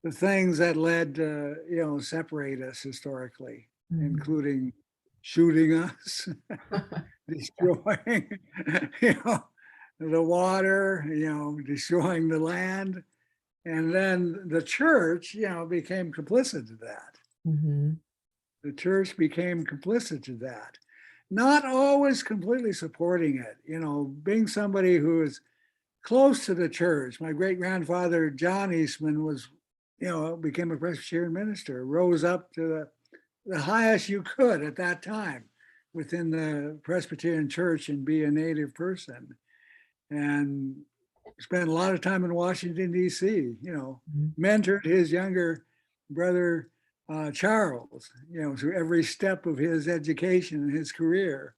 the things that led to, separate us historically, Mhm. including shooting us, destroying, the water, destroying the land. And then the church, became complicit to that. Mhm. The church became complicit to that. Not always completely supporting it, being somebody who is close to the church. My great grandfather, John Eastman, was, became a Presbyterian minister, rose up to the highest you could at that time within the Presbyterian church and be a native person. And spent a lot of time in Washington, D.C., mentored his younger brother, Charles, through every step of his education and his career.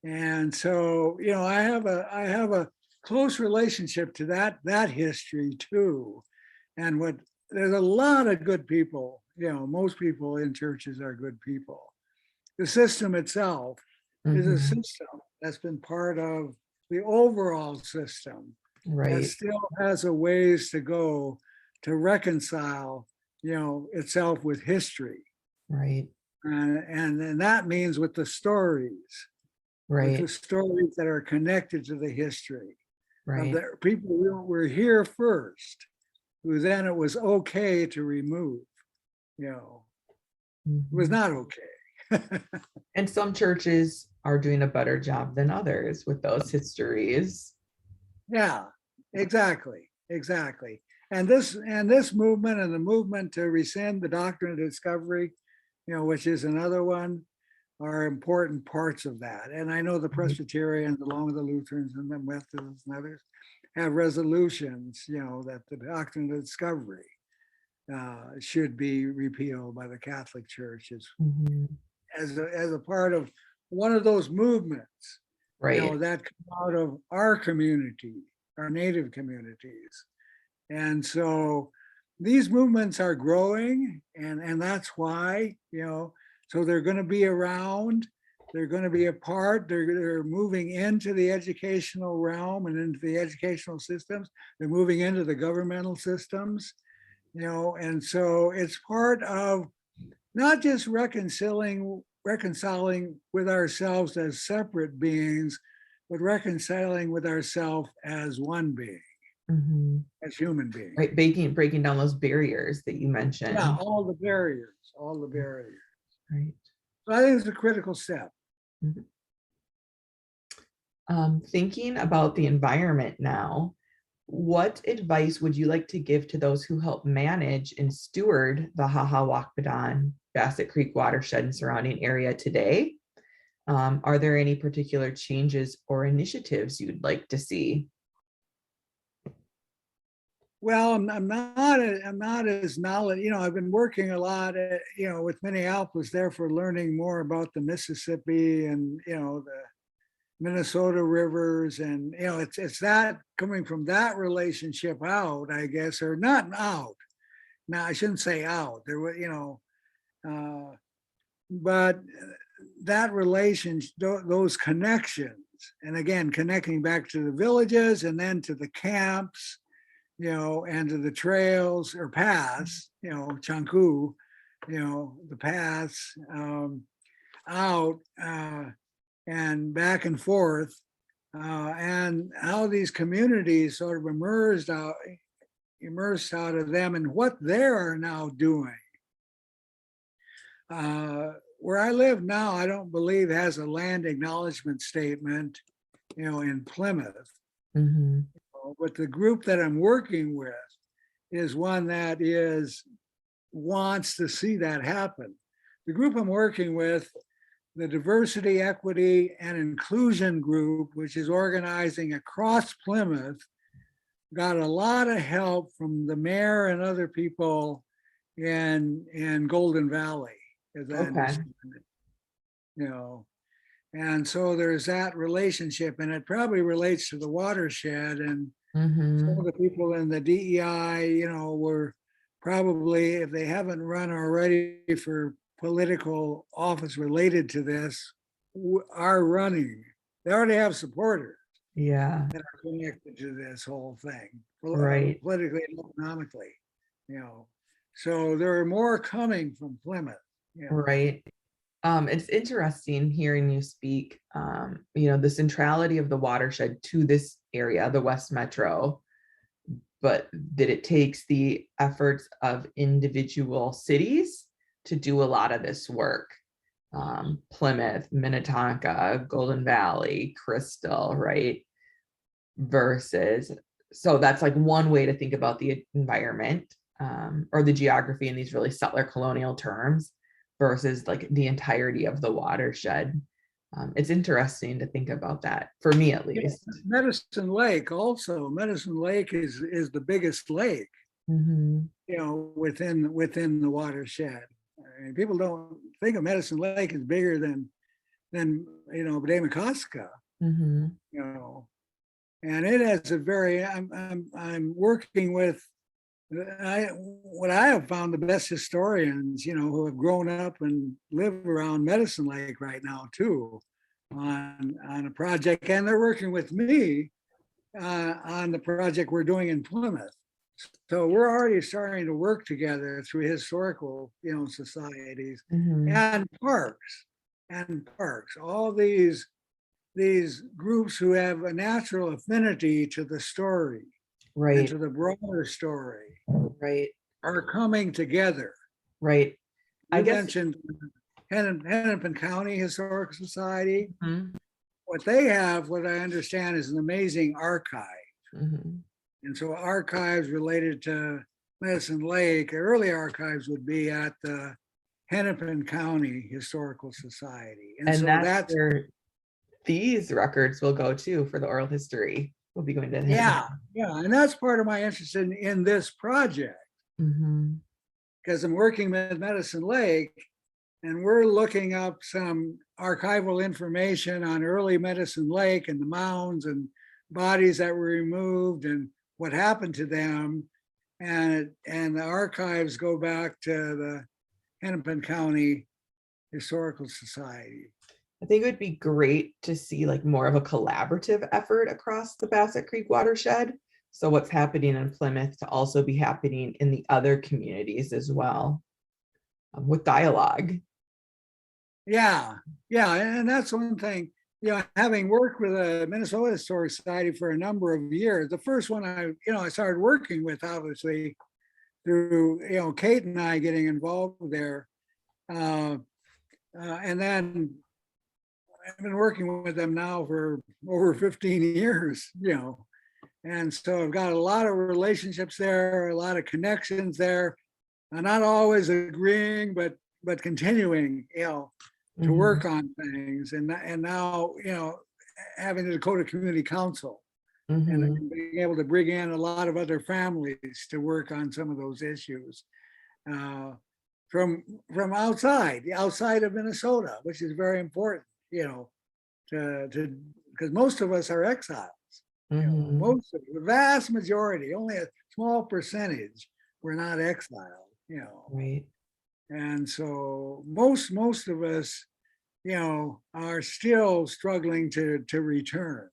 And so, I have a close relationship to that history too. And there's a lot of good people, most people in churches are good people. The system itself is a Mhm. system that's been part of the overall system that Right. still has a ways to go to reconcile, itself with history. Right. And that means with the stories Right. that are connected to the history of Right. the people who were here first, who then it was okay to remove, it was Mhm. not okay. And some churches are doing a better job than others with those histories. Yeah, exactly, exactly. And this movement and the movement to rescind the doctrine of discovery, which is another one, are important parts of that. And I know the Presbyterians, along with the Lutherans and the Methodists and others, have resolutions, that the doctrine of discovery should be repealed by the Catholic Church as a part of one of those movements, Right. that come out of our community, our native communities. And so these movements are growing, and that's why, so they're going to be around, they're going to be a part, they're moving into the educational realm and into the educational systems, they're moving into the governmental systems, and so it's part of not just reconciling with ourselves as separate beings, but reconciling with ourselves as one being, as human beings. Right. Breaking down those barriers that you mentioned. Yeah, all the barriers. Right. So I think it's a critical step. Thinking about the environment now, what advice would you like to give to those who help manage and steward the Wakpadan, Bassett Creek watershed and surrounding area today? Are there any particular changes or initiatives you'd like to see? Well, I'm not as knowledgeable. I've been working a lot, with Minneapolis, therefore learning more about the Mississippi and the Minnesota rivers, and it's that coming from that relationship out, I guess, or not out. Now I shouldn't say out. There were, but that relationship, those connections, and again connecting back to the villages and then to the camps, and to the trails or paths, Chanku, the paths out and back and forth, and how these communities sort of emerged out of them and what they are now doing. Where I live now, I don't believe has a land acknowledgement statement, in Plymouth. But the group that I'm working with is one that wants to see that happen. The group I'm working with, the Diversity, Equity, and Inclusion Group, which is organizing across Plymouth, got a lot of help from the mayor and other people in Golden Valley, as I understand it. And so there's that relationship, and it probably relates to the watershed. And some of the people in the DEI, were probably, if they haven't run already for political office related to this, are running. They already have supporters. Yeah. That are connected to this whole thing, right, politically and economically. So there are more coming from Plymouth. Right. It's interesting hearing you speak, the centrality of the watershed to this area, the West Metro, but that it takes the efforts of individual cities to do a lot of this work. Plymouth, Minnetonka, Golden Valley, Crystal, right? Versus, so that's like one way to think about the environment, or the geography in these really settler colonial terms, versus like the entirety of the watershed. It's interesting to think about that, for me at least. Medicine Lake also. Medicine Lake is the biggest lake, within the watershed. I mean, people don't think of Medicine Lake as bigger than Damacoska. And it has a very. I'm working with. What I have found the best historians, who have grown up and live around Medicine Lake right now too, on a project, and they're working with me on the project we're doing in Plymouth. So we're already starting to work together through historical, societies and parks, all these groups who have a natural affinity to the story. Right. And to the broader story. Right. Are coming together. Right. You mentioned Hennepin County Historical Society. Mhm. What they have, what I understand, is an amazing archive. Mhm. And so archives related to Medicine Lake, early archives would be at the Hennepin County Historical Society. And And so that's that's, where these records will go to for the oral history. We'll be going to yeah, yeah. And that's part of my interest in this project, Mm-hmm. because I'm working with Medicine Lake and we're looking up some archival information on early Medicine Lake and the mounds and bodies that were removed and what happened to them. And the archives go back to the Hennepin County Historical Society. I think it would be great to see like more of a collaborative effort across the Bassett Creek watershed. So what's happening in Plymouth to also be happening in the other communities as well, with dialogue. Yeah, yeah, and that's one thing. Having worked with the Minnesota Historic Society for a number of years, the first one I started working with, obviously, through Kate and I getting involved there, and then I've been working with them now for over 15 years. And so I've got a lot of relationships there, a lot of connections there. I'm not always agreeing, but continuing, to work on things. And now, having the Dakota Community Council and being able to bring in a lot of other families to work on some of those issues from the outside of Minnesota, which is very important, because most of us are exiles. Most of the vast majority, only a small percentage were not exiled, Right. and so most of us, are still struggling to return,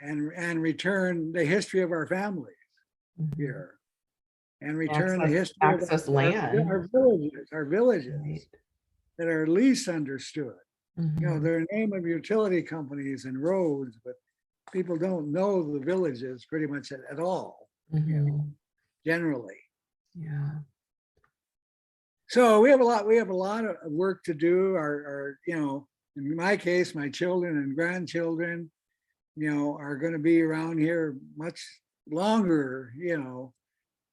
and return the history of our families here, and return the history of Access land. our villages Right. that are least understood. They're a name of utility companies and roads, but people don't know the villages pretty much at all, generally. Yeah. So we have a lot of work to do. In my case, my children and grandchildren, are going to be around here much longer,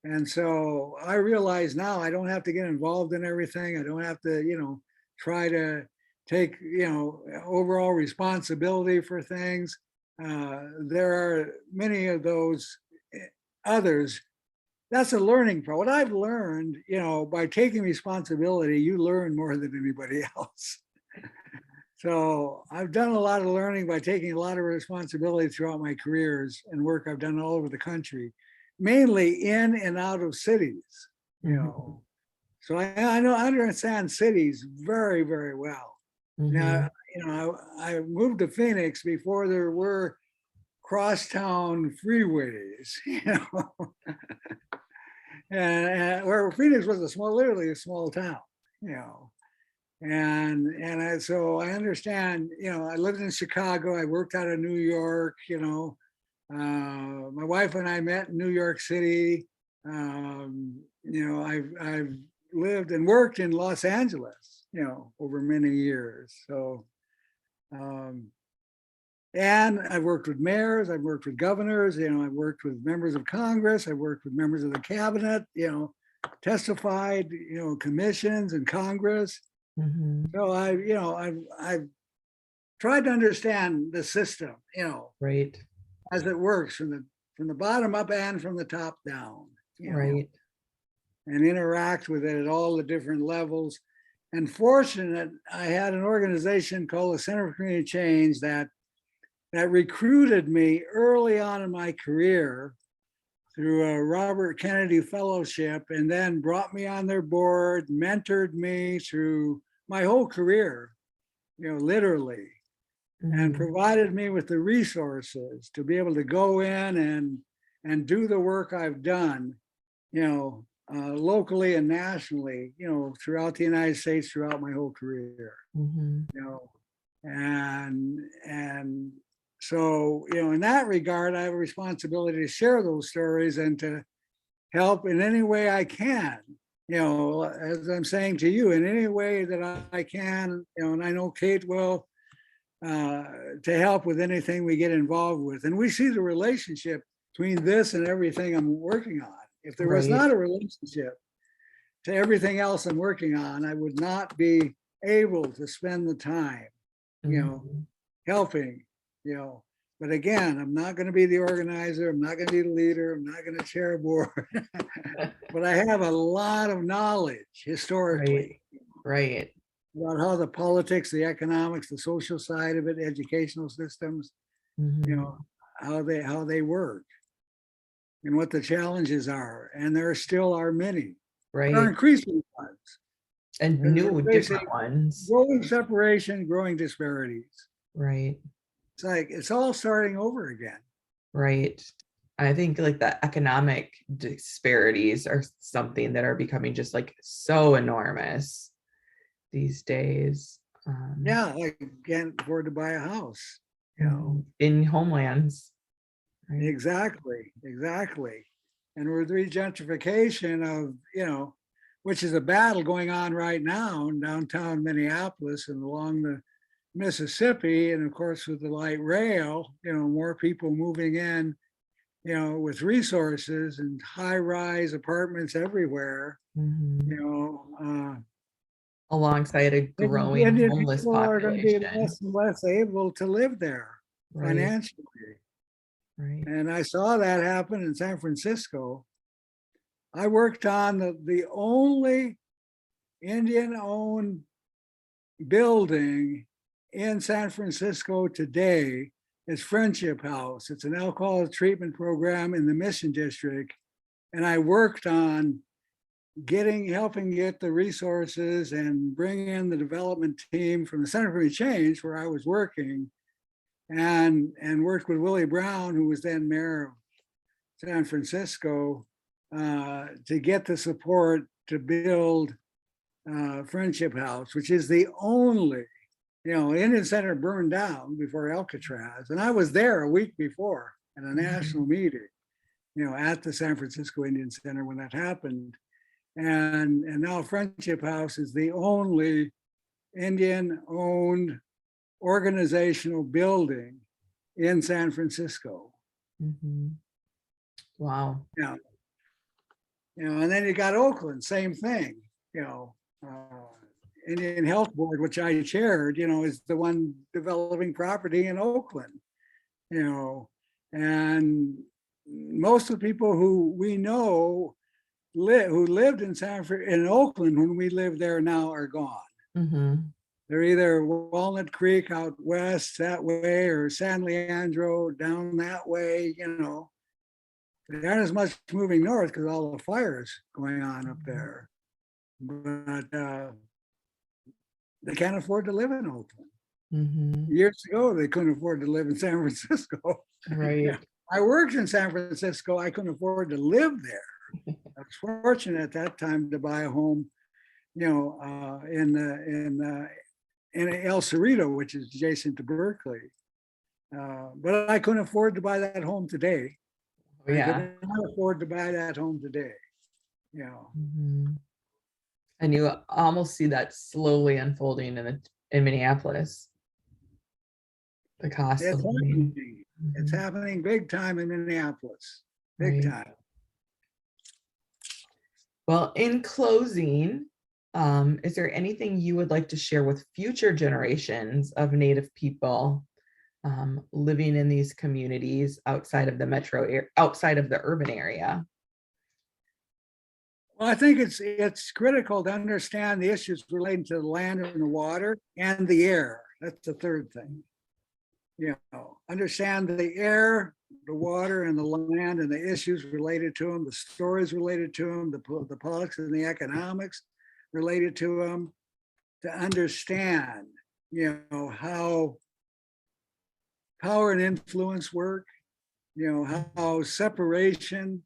and so I realize now I don't have to get involved in everything. I don't have to, try to take, overall responsibility for things. There are many of those others. That's a learning pro. What I've learned, by taking responsibility, you learn more than anybody else. So I've done a lot of learning by taking a lot of responsibility throughout my careers and work I've done all over the country, mainly in and out of cities, So I understand cities very, very well. Now, I moved to Phoenix before there were crosstown freeways, and where Phoenix was literally a small town, so I understand. I lived in Chicago. I worked out of New York. My wife and I met in New York City. I've lived and worked in Los Angeles, over many years. So, and I've worked with mayors, I've worked with governors, I've worked with members of Congress, I've worked with members of the cabinet, testified, commissions and Congress. So I've tried to understand the system, Right. as it works from the bottom up and from the top down, Right. and interact with it at all the different levels. And fortunate, I had an organization called the Center for Community Change that recruited me early on in my career through a Robert Kennedy Fellowship, and then brought me on their board, mentored me through my whole career, literally, and provided me with the resources to be able to go in and do the work I've done, locally and nationally, throughout the United States, throughout my whole career, and so, in that regard, I have a responsibility to share those stories and to help in any way I can, as I'm saying to you, in any way that I can, and I know Kate will, to help with anything we get involved with. And we see the relationship between this and everything I'm working on. If there was Right. not a relationship to everything else I'm working on, I would not be able to spend the time, Mhm. helping, But again, I'm not going to be the organizer. I'm not going to be the leader. I'm not going to chair a board. But I have a lot of knowledge historically Right. about how the politics, the economics, the social side of it, educational systems, Mhm. how they work and what the challenges are. And there still are many. There are Right. increasing ones. And Because new we're facing different ones. growing separation, growing disparities. Right. It's like it's all starting over again. Right. I think like the economic disparities are something that are becoming just like so enormous these days. Yeah, like can't afford to buy a house. In homelands. Right. Exactly. And with regentrification of, which is a battle going on right now in downtown Minneapolis and along the Mississippi, and of course with the light rail, more people moving in, with resources and high-rise apartments everywhere, Mhm. Alongside a growing Indian homeless people are going to be population. less and less able to live there Right. financially. Right. And I saw that happen in San Francisco. I worked on the only Indian-owned building in San Francisco today is Friendship House. It's an alcohol treatment program in the Mission District. And I worked on helping get the resources and bring in the development team from the Center for Change, where I was working, and worked with Willie Brown, who was then mayor of San Francisco, to get the support to build Friendship House, which is the only, Indian Center burned down before Alcatraz. And I was there a week before at a national meeting, at the San Francisco Indian Center when that happened. And now Friendship House is the only Indian-owned organizational building in San Francisco. Mhm. Wow. Yeah. And then you got Oakland, same thing. Indian Health Board, which I chaired, is the one developing property in Oakland. And most of the people who we know who lived in Oakland when we lived there now are gone. Mhm. They're either Walnut Creek out west that way or San Leandro down that way. There aren't as much moving north because all the fires going on up there. But they can't afford to live in Oakland. Mhm. Years ago, they couldn't afford to live in San Francisco. Right. I worked in San Francisco. I couldn't afford to live there. I was fortunate at that time to buy a home, in El Cerrito, which is adjacent to Berkeley. But I couldn't afford to buy that home today. I could not afford to buy that home today. Mhm. And you almost see that slowly unfolding in Minneapolis. The cost It's of living. happening. It's happening big time in Minneapolis. Big Right. time. Well, in closing, is there anything you would like to share with future generations of Native people living in these communities outside of the outside of the urban area? Well, I think it's critical to understand the issues relating to the land and the water and the air. That's the third thing. Understand the air, the water, and the land, and the issues related to them, the stories related to them, the politics and the economics related to them, to understand, how power and influence work, how separation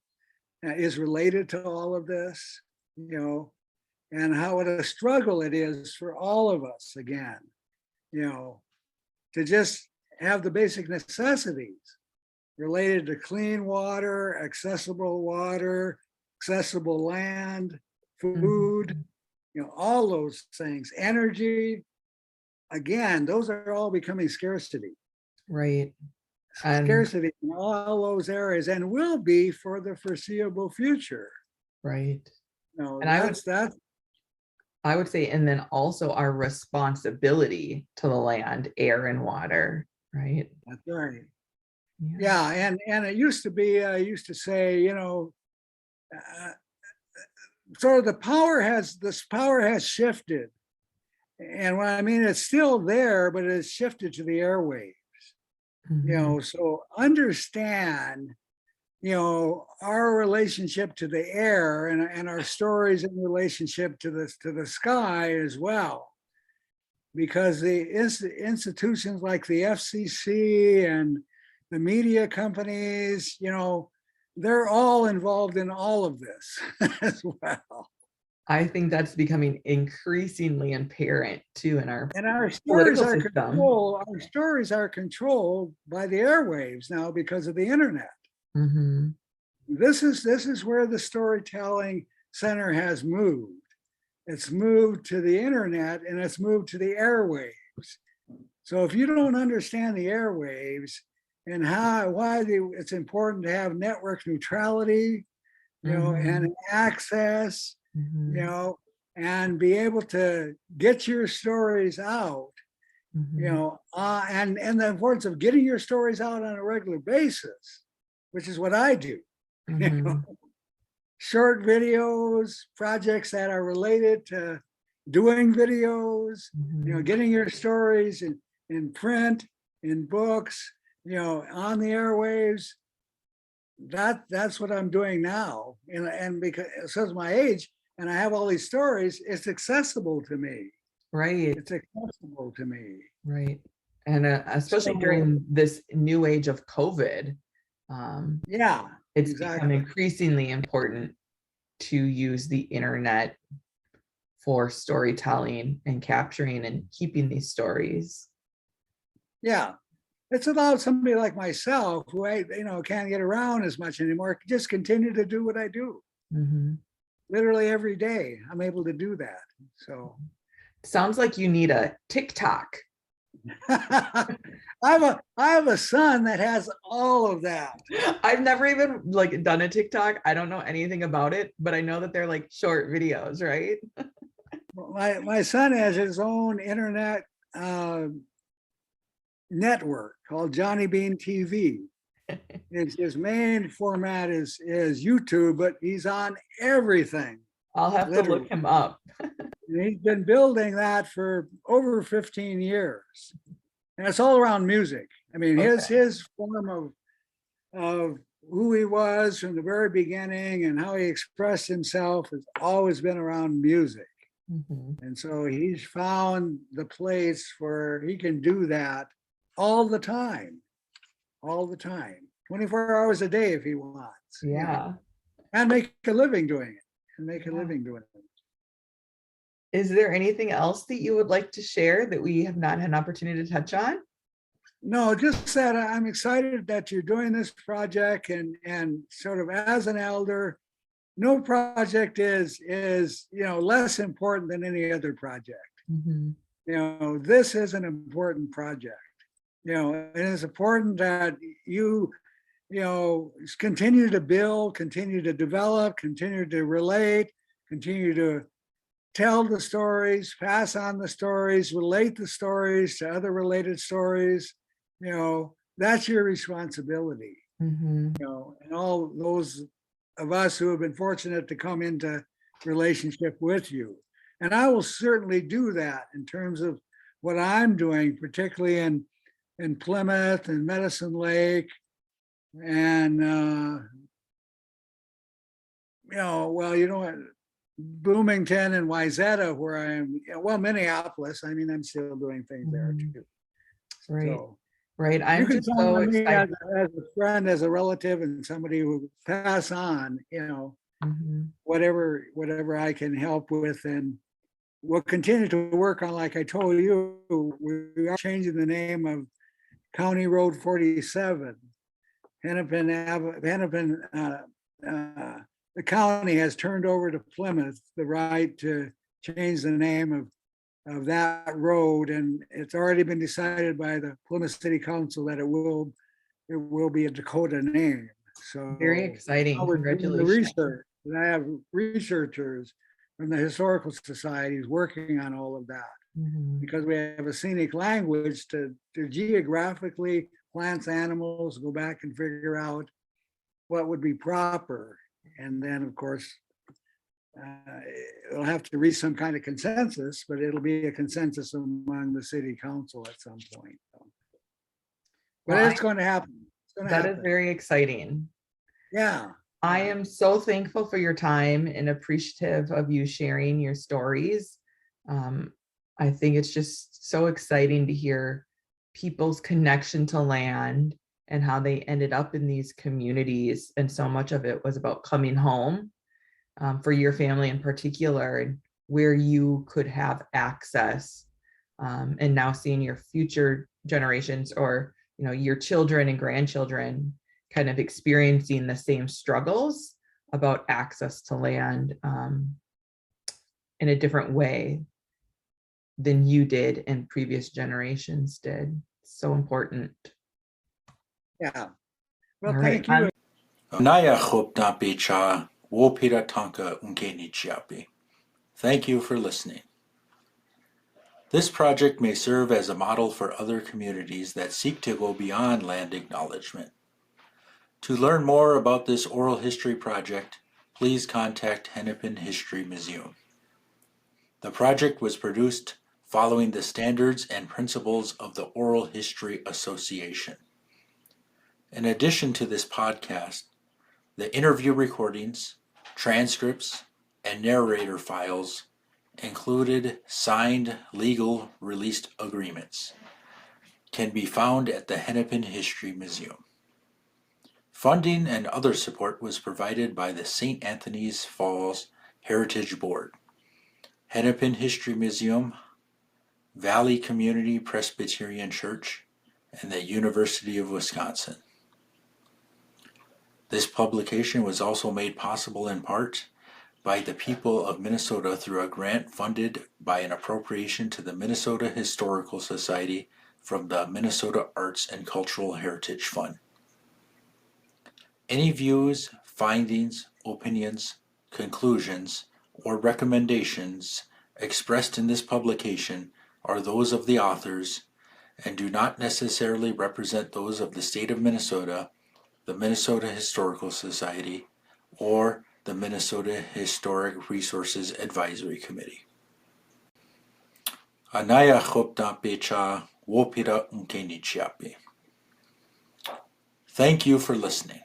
is related to all of this, and how what a struggle it is for all of us again, to just have the basic necessities related to clean water, accessible land, food, all those things, energy. Again, those are all becoming scarcity. Right. And Scarcity in all those areas, and will be for the foreseeable future. right. No, And that's I would say, and then also our responsibility to the land, air, and water, right? that's right. Yeah, and it used to be, I used to say, sort of this power has shifted. And what I mean, it's still there, but it's shifted to the airwaves. Mhm. So understand, our relationship to the air, and our stories in relationship to the sky as well. Because the institutions like the FCC and the media companies, they're all involved in all of this as well. I think that's becoming increasingly apparent too in our And our political stories are system. controlled by the airwaves now because of the internet. Mhm. This is where the storytelling center has moved. It's moved to the internet, and it's moved to the airwaves. So if you don't understand the airwaves and why it's important to have network neutrality, and access, Mhm. and be able to get your stories out, Mhm. and the importance of getting your stories out on a regular basis, which is what I do. Mhm. Short videos, projects that are related to doing videos, Mhm. getting your stories in print, in books, on the airwaves. That's what I'm doing now. And because it says my age and I have all these stories, it's accessible to me. Right. It's accessible to me. Right. And especially So during this new age of COVID, yeah, it's become exactly. increasingly important to use the internet for storytelling and capturing and keeping these stories. Yeah. It's allowed somebody like myself who can't get around as much anymore, just continue to do what I do. Mm-hmm. Literally every day, I'm able to do that. So sounds like you need a TikTok. I have a son that has all of that. I've never even done a TikTok. I don't know anything about it, but I know that they're short videos, right? My son has his own internet network called Johnny Beane TV. His main format is YouTube, but he's on everything. I'll have to look him up. And he's been building that for over 15 years. And it's all around music. I mean, his form of who he was from the very beginning and how he expressed himself has always been around music. Mm-hmm. And so he's found the place where he can do that all the time, 24 hours a day if he wants. Yeah. And make a living doing it. Is there anything else that you would like to share that we have not had an opportunity to touch on? No, just that I'm excited that you're doing this project, and sort of as an elder, no project is less important than any other project. Mm-hmm. This is an important project. It is important that you continue to build, continue to develop, continue to relate, continue to tell the stories, pass on the stories, relate the stories to other related stories. That's your responsibility. Mm-hmm. And all those of us who have been fortunate to come into relationship with you. And I will certainly do that in terms of what I'm doing, particularly in Plymouth and Medicine Lake and Bloomington and Wayzata, where I am, Minneapolis. I mean, I'm still doing things there too. Right. So, right. I'm you can just count so on me excited. as a friend, as a relative, and somebody who pass on, Mm-hmm. whatever I can help with, and we'll continue to work on. Like I told you, we are changing the name of County Road 47, Hennepin. the county has turned over to Plymouth the right to change the name of that road, and it's already been decided by the Plymouth City Council that it will be a Dakota name. So Very exciting. now we're doing the Congratulations. research, and I have researchers from the historical societies working on all of that, Mhm. because we have a scenic language to geographically plants, animals, go back and figure out what would be proper. And then, of course, it'll have to reach some kind of consensus, but it'll be a consensus among the city council at some point. But Well, it's going to happen. It's going to that is happen. very exciting. Yeah. I am so thankful for your time and appreciative of you sharing your stories. I think it's just so exciting to hear people's connection to land and how they ended up in these communities. And so much of it was about coming home, for your family in particular, and where you could have access, and now seeing your future generations, or your children and grandchildren kind of experiencing the same struggles about access to land, in a different way than you did and previous generations did. So important. Yeah. Well, All right. thank you. Naya chop na becha wopira tanka ungeni chiapi. Thank you for listening. This project may serve as a model for other communities that seek to go beyond land acknowledgement. To learn more about this oral history project, please contact Hennepin History Museum. The project was produced following the standards and principles of the Oral History Association. In addition to this podcast, the interview recordings, transcripts, and narrator files included signed legal released agreements can be found at the Hennepin History Museum. Funding and other support was provided by the St. Anthony's Falls Heritage Board, Hennepin History Museum, Valley Community Presbyterian Church, and the University of Wisconsin. This publication was also made possible in part by the people of Minnesota through a grant funded by an appropriation to the Minnesota Historical Society from the Minnesota Arts and Cultural Heritage Fund. Any views, findings, opinions, conclusions, or recommendations expressed in this publication are those of the authors and do not necessarily represent those of the state of Minnesota, the Minnesota Historical Society, or the Minnesota Historic Resources Advisory Committee. Anaya chopta pecha wopira unkeni chiapi. Thank you for listening.